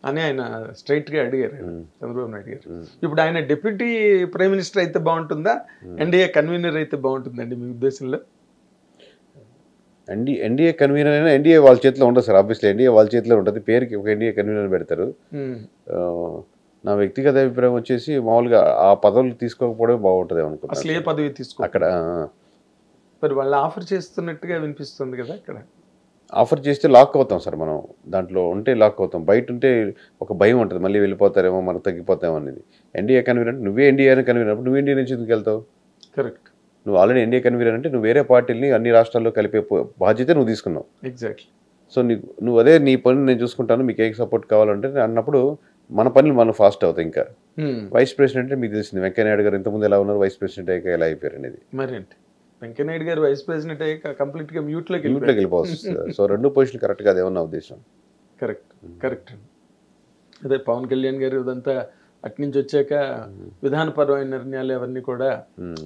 అని ఆయన స్ట్రైట్ గా అడిగారు చంద్రబాబు నాయుడు గారు. ఇప్పుడు ఆయన డిప్యూటీ ప్రైమ్ మినిస్టర్ అయితే బాగుంటుందా, ఎన్డీఏ కన్వీనర్ అయితే బాగుంటుందండి మీ ఉద్దేశంలో? ఎన్డీఏ కన్వీనర్ అయినా ఎన్డీఏ వాళ్ళ చేతిలో ఉండదు సార్. ఆబ్వియస్లీ ఎన్డీఏ వాళ్ళ చేతిలో ఉంటుంది, పేరుకి ఒక ఎన్డీఏ కన్వీనర్ పెడతారు. నా వ్యక్తిగత అభిప్రాయం వచ్చేసి మామూలుగా ఆ పదవులు తీసుకోకపోవడం బాగుంటుంది అనుకుంటున్నాను. అసలు ఏ పదవి తీసుకో అక్కడ మరి వాళ్ళు ఆఫర్ చేస్తున్నట్టుగా వినిపిస్తుంది కదా. అక్కడ ఆఫర్ చేస్తే లాక్ అవుతాం సార్, మనం దాంట్లో ఉంటే లాక్ అవుతాం. బయట ఉంటే ఒక భయం ఉంటుంది, మళ్ళీ వెళ్ళిపోతారేమో, మనం తగ్గిపోతామో అనేది. ఎన్డీఏ కన్వీనర్ నువ్వే ఎన్డీఏ కన్వీనర్, నువ్వు ఎన్డీఏ నుంచి ఎందుకు వెళ్తావు? కరెక్ట్. నువ్వు ఆల్రెడీ ఎన్డీఏ కన్వీనర్ అంటే నువ్వు వేరే పార్టీని అన్ని రాష్ట్రాల్లో కలిపే బాధ్యత నువ్వు తీసుకున్నావు. ఎగ్జాక్ట్లీ. సో నువ్వు అదే నీ పని నేను చూసుకుంటాను, మీకు ఏ సపోర్ట్ కావాలంటే అన్నప్పుడు మన పనులు మనం ఫాస్ట్ అవుతాయి. ఇంకా వైస్ ప్రెసిడెంట్ అంటే మీకు తెలిసింది, వెంకయ్యనాయుడు గారు ఇంతకుముందు ఎలా ఉన్నారు, వైస్ ప్రెసిడెంట్ అయ్యాక ఎలా అయిపోయారు అనేది. మరేంటి వెంకయ్యనాయుడు గారు వైస్ ప్రెసిడెంట్ అయ్యాక కంప్లీట్ గా మ్యూట్లోకి వెళ్ళిపోవచ్చు. సో రెండు పొజిషన్లు కరెక్ట్ కాదు ఏమన్నా ఉద్దేశం. కరెక్ట్. అదే పవన్ కళ్యాణ్ గారు ఇదంతా అటు నుంచి వచ్చాక విధానపరమైన నిర్ణయాలు అవన్నీ కూడా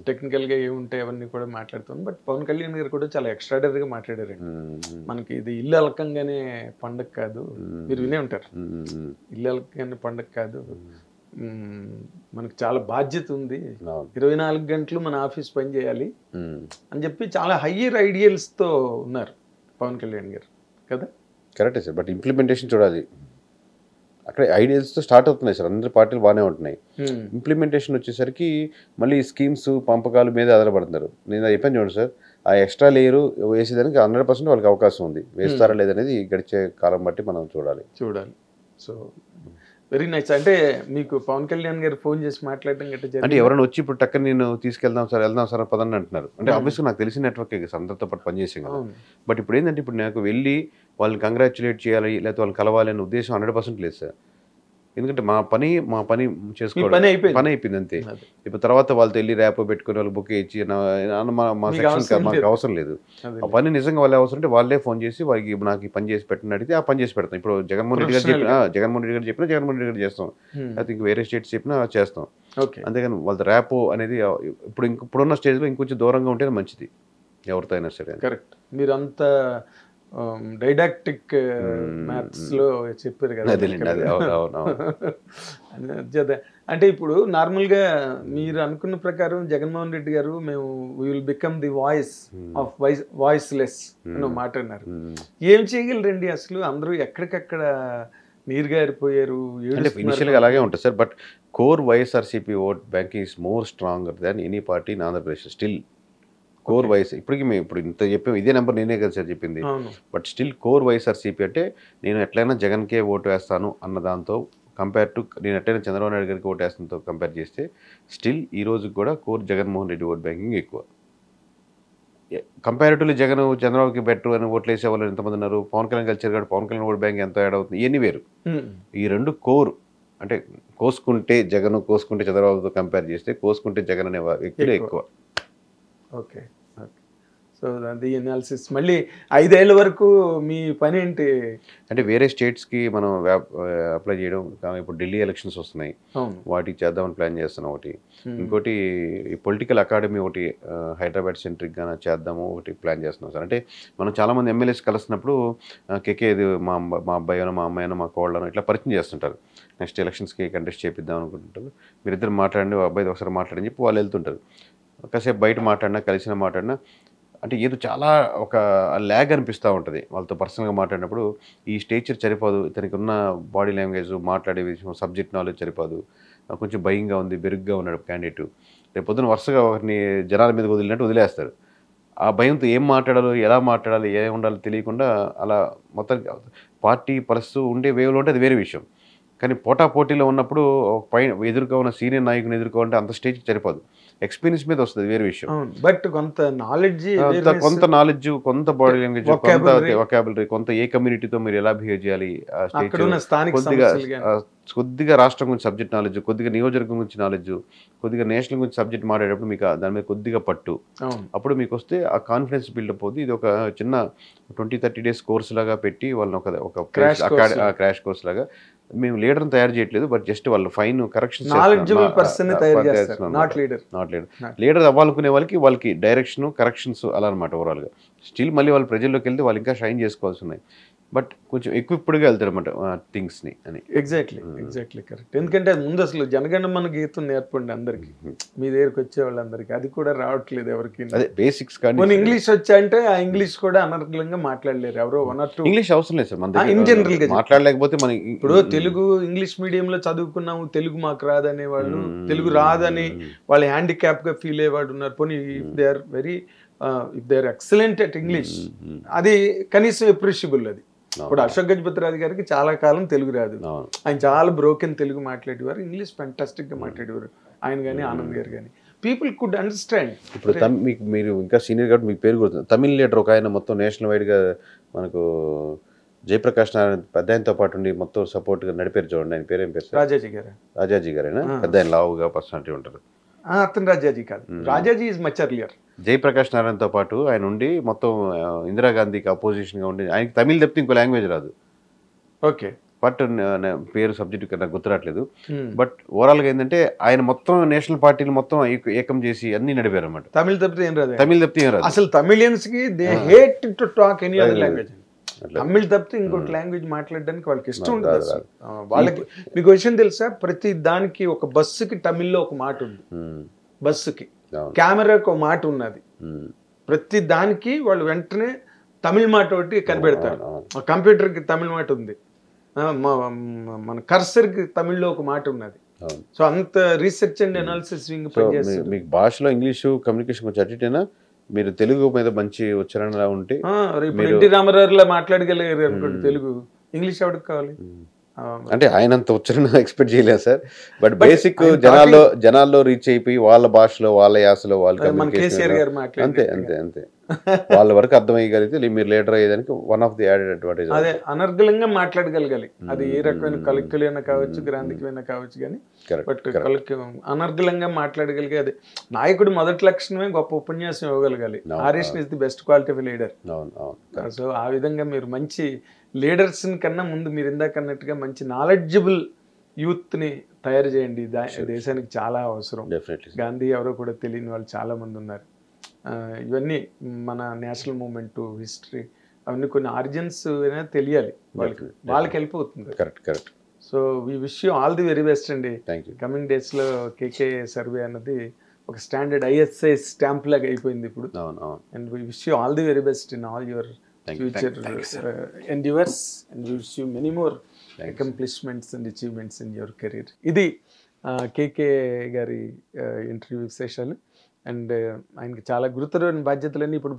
టెక్నికల్ గా ఏముంటాయి అవన్నీ కూడా మాట్లాడుతాం. బట్ పవన్ కళ్యాణ్ గారు కూడా చాలా ఎక్స్ట్రాడనరీగా మాట్లాడారండి. మనకి ఇది ఇల్లు అలకంగానే పండగ కాదు, మీరు వినే ఉంటారు, ఇల్లు అలకంగానే పండగ కాదు, మనకు చాలా బాధ్యత ఉంది, 24 గంటలు మన ఆఫీస్ పని చేయాలి అని చెప్పి చాలా హయ్యర్ ఐడియల్స్ తో ఉన్నారు పవన్ కళ్యాణ్ గారు కదా. కరెక్టే సార్, బట్ ఇంప్లిమెంటేషన్ చూడాలి. అక్కడ ఐడియల్స్తో స్టార్ట్ అవుతున్నాయి సార్, అందరి పార్టీలు బాగానే ఉంటున్నాయి. ఇంప్లిమెంటేషన్ వచ్చేసరికి మళ్ళీ స్కీమ్స్ పంపకాల మీద ఆధారపడుతున్నారు. నేను చెప్పాను చూడండి సార్, ఆ ఎక్స్ట్రా లేయర్ వేసేదానికి 100% వాళ్ళకి అవకాశం ఉంది. వేస్తారా లేదనేది గడిచే కాలం బట్టి మనం చూడాలి. So very nice. అంటే మీకు పవన్ కళ్యాణ్ గారు ఫోన్ చేసి మాట్లాడడం గట్రా అంటే ఎవరైనా వచ్చి ఇప్పుడు టక్కన నేను తీసుకెళ్దాం సార్, వెళ్దాం సార్ పదండి అంటున్నారు. అంటే ఆబ్వియస్గా నాకు తెలిసిన నెట్వర్కే అందరితో పాటు పనిచేసాం కదా. బట్ ఇప్పుడు ఏంటంటే ఇప్పుడు నాకు వెళ్ళి వాళ్ళని కంగ్రాచులేట్ చేయాలి లేకపోతే వాళ్ళని కలవాలి అనే ఉద్దేశం 100% లేదు సార్. ఎందుకంటే మా పని చేసుకోవడం పని అయిపోయింది అంతే. ఇప్పుడు తర్వాత వాళ్ళతో వెళ్ళి ర్యాపో పెట్టుకుని వాళ్ళు బుక్ ఇచ్చి మా సెక్షన్ మాకు అవసరం లేదు. ఆ పని నిజంగా వాళ్ళు అవసరం అంటే వాళ్ళే ఫోన్ చేసి వాళ్ళకి నాకు ఈ పని చేసి పెట్టండి అడిగితే ఆ పని చేసి పెడతాం. ఇప్పుడు జగన్మోహన్ రెడ్డి గారు చెప్పినా జగన్మోహన్ రెడ్డి గారు చేస్తాం, లేకపోతే ఇంక వేరే స్టేట్స్ చెప్పినా చేస్తాం. అంతేగాని వాళ్ళ ర్యాపో అనేది ఇప్పుడున్న స్టేజ్లో ఇంకొంచెం దూరంగా ఉంటేనే మంచిది ఎవరితో అయినా సరే. కరెక్ట్. మీరు అంత డైడాక్టిక్ మ్యాథ్స్ లో చెప్పారు కదా. అంటే ఇప్పుడు నార్మల్ గా మీరు అనుకున్న ప్రకారం జగన్మోహన్ రెడ్డి గారు మేము we will become the voice of voiceless అని మాట్లాడినారు. ఏం చేయగలరండి అసలు? అందరూ ఎక్కడికక్కడ నీరు గారిపోయారు. ఇనిషియల్గా అలాగే ఉంటుంది sir, but core YSRCP vote bank is more stronger than any party in Andhra Pradesh. Still core YS ఇప్పటికి మేము ఇప్పుడు ఇంత చెప్పాము, ఇదే నెంబర్ నేనే కదా సార్ చెప్పింది. బట్ స్టిల్ కోర్ వైఎస్ఆర్సీపీ అంటే నేను ఎట్లయినా జగన్కే ఓటు వేస్తాను అన్న దాంతో కంపేర్ టు నేను ఎట్లయినా చంద్రబాబు నాయుడు గారికి ఓటు వేస్తానుతో కంపేర్ చేస్తే స్టిల్ ఈ రోజు కూడా core Jaganmohan Reddy vote banking ఎక్కువ. కంపారిటివ్లీ చంద్రబాబుకి బెటర్ అని ఓట్లు వేసే వాళ్ళు ఎంతమంది ఉన్నారు? పవన్ కళ్యాణ్ కలిసారు కాబట్టి పవన్ కళ్యాణ్ ఓట్ బ్యాంక్ ఎంత యాడ్ అవుతుంది, ఇవన్నీ వేరు. ఈ రెండు కోర్ అంటే కోసుకుంటే జగన్, కోసుకుంటే చంద్రబాబుతో కంపేర్ చేస్తే కోసుకుంటే జగన్ అనే వ్యక్తులు ఎక్కువ. ఓకే. సో అది అనాలిసిస్. మళ్ళీ 5 ఏళ్ల వరకు మీ పని ఏంటి? అంటే వేరే స్టేట్స్కి మనం అప్లై చేయడం. ఇప్పుడు ఢిల్లీ ఎలక్షన్స్ వస్తున్నాయి, వాటికి చేద్దామని ప్లాన్ చేస్తున్నాం ఒకటి. ఇంకోటి ఈ పొలిటికల్ అకాడమీ ఒకటి హైదరాబాద్ సెంట్రిక్గా చేద్దాము ఒకటి ప్లాన్ చేస్తున్నాం సార్. అంటే మనం చాలామంది ఎమ్మెల్యేస్ కలిసినప్పుడు కేకే ఇది మా అబ్బాయినో మా అమ్మాయినో మా కోళ్ళనో ఇట్లా పరిచయం చేస్తుంటారు. నెక్స్ట్ ఎలక్షన్స్కి కంటెస్ట్ చేపిద్దాం అనుకుంటుంటారు. మీరిద్దరు మాట్లాడండి, అబ్బాయి ఒకసారి మాట్లాడని చెప్పి వాళ్ళు వెళ్తుంటారు. కాసేపు బయట మాట్లాడినా అంటే ఏదో చాలా ఒక ల్యాగ్ అనిపిస్తూ ఉంటుంది వాళ్ళతో పర్సనల్గా మాట్లాడినప్పుడు. ఈ స్టేచర్ సరిపోదు, ఇతనికి ఉన్న బాడీ లాంగ్వేజ్, మాట్లాడే విషయం, సబ్జెక్ట్ నాలెడ్జ్ సరిపోదు, కొంచెం భయంగా ఉంది, బెరుగ్గా ఉన్నాడు క్యాండిడేట్. రేపు పొద్దున వరుసగా ఒకరిని జనాల మీద వదిలినట్టు వదిలేస్తారు. ఆ భయంతో ఏం మాట్లాడాలో, ఎలా మాట్లాడాలి, ఏం ఉండాలో తెలియకుండా అలా మొత్తం పార్టీ పరిస్థితి ఉండే వేవ్లో ఉంటే అది వేరే విషయం. కానీ పోటాపోటీలో ఉన్నప్పుడు పైన ఎదుర్కొన్న సీనియర్ నాయకుని ఎదుర్కోవాలంటే అంత స్టేజ్ సరిపోదు. ఎక్స్పీరియన్స్ మీద వస్తుంది వేరే విషయం. బట్ కొంత నాలెడ్జ్, కొంత నాలెడ్జ్, కొంత బాడీ లాంగ్వేజ్, కొంత వొకాబులరీ, కొంత ఏ కమ్యూనిటీతో మీరు ఎలా బిహేవ్ చేయాలి, కొద్దిగా రాష్ట్రం గురించి సబ్జెక్ట్ నాలెడ్జ్, కొద్దిగా నియోజకవర్గం గురించి నాలెడ్జ్, కొద్దిగా నేషనల్ గురించి సబ్జెక్ట్ మాట్లాడేటప్పుడు మీకు దాని మీద కొద్దిగా పట్టు, అప్పుడు మీకు వస్తే ఆ కాన్ఫిడెన్స్ బిల్డప్ అవుతుంది. ఇది ఒక చిన్న 20-30 days కోర్స్ లాగా పెట్టి వాళ్ళని ఒక క్రాష్ కోర్స్ లాగా. మేము లీడర్ని తయారు చేయట్లేదు, బట్ జస్ట్ వాళ్ళు ఫైన్ కరెక్షన్, లీడర్ అవ్వాలనుకునే వాళ్ళకి డైరెక్షన్, కరెక్షన్స్ అలా అనమాట. ఓవరాల్గా స్టిల్ మళ్ళీ వాళ్ళ ప్రజల్లోకి వెళ్తే వాళ్ళు ఇంకా షైన్ చేసుకోవాల్సి ఉన్నాయి. బట్ కొంచెం ఎక్విప్డ్గా వెళ్తారు అనమాట థింగ్స్ని అని. Exactly correct. ఎందుకంటే ముందు అసలు జనగణమన గీతం నేర్పండి అందరికి, మీ దగ్గరికి వచ్చే వాళ్ళందరికీ. అది కూడా రావట్లేదు ఎవరికి. అదే బేసిక్స్. కానీ ఇంగ్లీష్ వచ్చా అంటే ఆ ఇంగ్లీష్ కూడా అనర్గళంగా మాట్లాడలేరు ఎవరో 1 or 2. ఇంగ్లీష్ అవసరం లేదు సార్ మన ఇన్ జనరల్ గా మాట్లాడలేకపోతే మన ఇప్పుడు తెలుగు ఇంగ్లీష్ మీడియంలో చదువుకున్నాము, తెలుగు మాకు రాదనే వాళ్ళు, తెలుగు రాదని వాళ్ళు హ్యాండిక్యాప్ గా ఫీల్ అయ్యేవాడు ఉన్నారు. పోనీ if they are excellent at English, అది కనీసం అప్రిషియబుల్. అది ఇప్పుడు అశోక్ గజపతిరాజు గారికి చాలా కాలం తెలుగు రాదు, ఆయన చాలా బ్రోకెన్ తెలుగు మాట్లాడేవారు, ఇంగ్లీష్ ఫెంటాస్టిక్ గా మాట్లాడేవారు ఆయన కానీ ఆనంద్ గారు కానీ. People could understand. ఇప్పుడు మీరు ఇంకా సీనియర్ కాబట్టి మీకు పేరు గుర్తుంది. తమిళ లీడర్ ఒక ఆయన మొత్తం నేషనల్ వైడ్ గా మనకు జయప్రకాష్ నారాయణ పెద్ద ఆయనతో పాటు ఉండి మొత్తం సపోర్ట్ గా నడిపారు చూడండి. ఆయన పేరు ఏం పేరు? రాజాజీ గారేనా? పెద్ద ఆయన లావుగా పర్సనాలిటీ ఉంటారు. అతను రాజాజీ కాదు, Rajaji is much earlier. Jayaprakash నారాయణతో పాటు ఆయన ఉండి మొత్తం ఇందిరాగాంధీకి అపోజిషన్ గా ఉండి, ఆయనకి తమిళ తప్పితే ఇంకో లాంగ్వేజ్ రాదు. ఓకే, బట్ పేరు సబ్జెక్ట్ నాకు గుర్తురాట్లేదు. బట్ ఓవరాల్ గా ఏంటంటే ఆయన మొత్తం నేషనల్ పార్టీలు మొత్తం ఏకం చేసి అన్ని నడిపారు అన్నమాట. తమిళ తప్పితే ఏం రాదు. అసలు తమిళియన్స్ కి they hate to talk any other language. తమిళ తప్పితే ఇంకోటి లాంగ్వేజ్ మాట్లాడడానికి వాళ్ళకి ఇష్టం ఉండదు అసలు. వాళ్ళకి మీకు విషయం తెలుసా, ప్రతి దానికి ఒక బస్సుకి తమిళ్లో ఒక మాట ఉంది, బస్సుకి కెమెరాకి ఒక మాట ఉన్నది, ప్రతి దానికి వాళ్ళు వెంటనే తమిళ మాట ఒకటి కనిపెడతారు. కంప్యూటర్కి తమిళ మాట ఉంది, మన కర్సర్కి తమిళ్లో ఒక మాట ఉన్నది. సో అంత రీసెర్చ్ అండ్ అనాలిసిస్ మీకు భాషలో ఇంగ్లీషు కమ్యూనికేషన్ కొంచెం అటేనా, మీరు తెలుగు మీద మంచి ఉచ్చారణ ఉంటే ఎన్టీ రామారావులా మాట్లాడగలిగారు అనుకోండి తెలుగు, ఇంగ్లీష్ ఎవరికి కావాలి? అంటే ఆయన అంత ఉచ్చారణ ఎక్స్పెక్ట్ చేయలేదు సార్. బట్ బేసిక్ జనాల్లో రీచ్ అయిపోయి వాళ్ళ భాషలో వాళ్ళ యాసలో వాళ్ళు అంతే అంతే అంతే వాళ్ళ వరకు అర్థమయ్యగలిగితే మీరు లీడర్ అయ్యేదానికి one of the added advantage. అదే అనర్గళంగా మాట్లాడగలగాలి. అది ఏ రకమైన కలెక్టివ్ అయినా కావచ్చు, గ్రాంధికం అయినా కావచ్చు, కానీ బట్ అనర్గళంగా మాట్లాడగలిగే అది నాయకుడు మొదటి లక్షణమే గొప్ప ఉపన్యాసం ఇవ్వగలగాలి. Narration is the best quality of leader. So ఆ విధంగా మీరు మంచి లీడర్స్ కన్నా ముందు మీరు ఇందాక అన్నట్టుగా మంచి నాలెడ్జబుల్ యూత్ ని తయారు చేయండి. దేశానికి చాలా అవసరం. గాంధీ ఎవరో కూడా తెలియని వాళ్ళు చాలా మంది ఉన్నారు. ఇవన్నీ మన నేషనల్ మూమెంట్, హిస్టరీ, అవన్నీ కొన్ని ఆరిజిన్స్ తెలియాలి వాళ్ళకి హెల్ప్ అవుతుంది. Correct. So we wish you all the very best అండి. కమింగ్ డేస్ లో కేకే సర్వే అన్నది ఒక స్టాండర్డ్ ISI స్టాంప్ లాగా అయిపోయింది ఇప్పుడు. And we wish you all the very best in all your future endeavors, and we wish you many more accomplishments and achievements in your career. ఇది కేకే గారి interview session. And ఆయనకి చాలా గురుతరమైన బాధ్యతలన్నీ ఇప్పుడు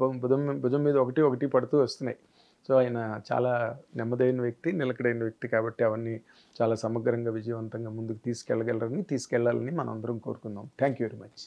భుజం మీద ఒకటి పడుతూ వస్తున్నాయి. సో ఆయన చాలా నెమ్మదైన వ్యక్తి, నిలకడైన వ్యక్తి కాబట్టి అవన్నీ చాలా సమగ్రంగా విజయవంతంగా ముందుకు తీసుకెళ్లాలని మనం అందరం కోరుకుందాం. Thank you very much.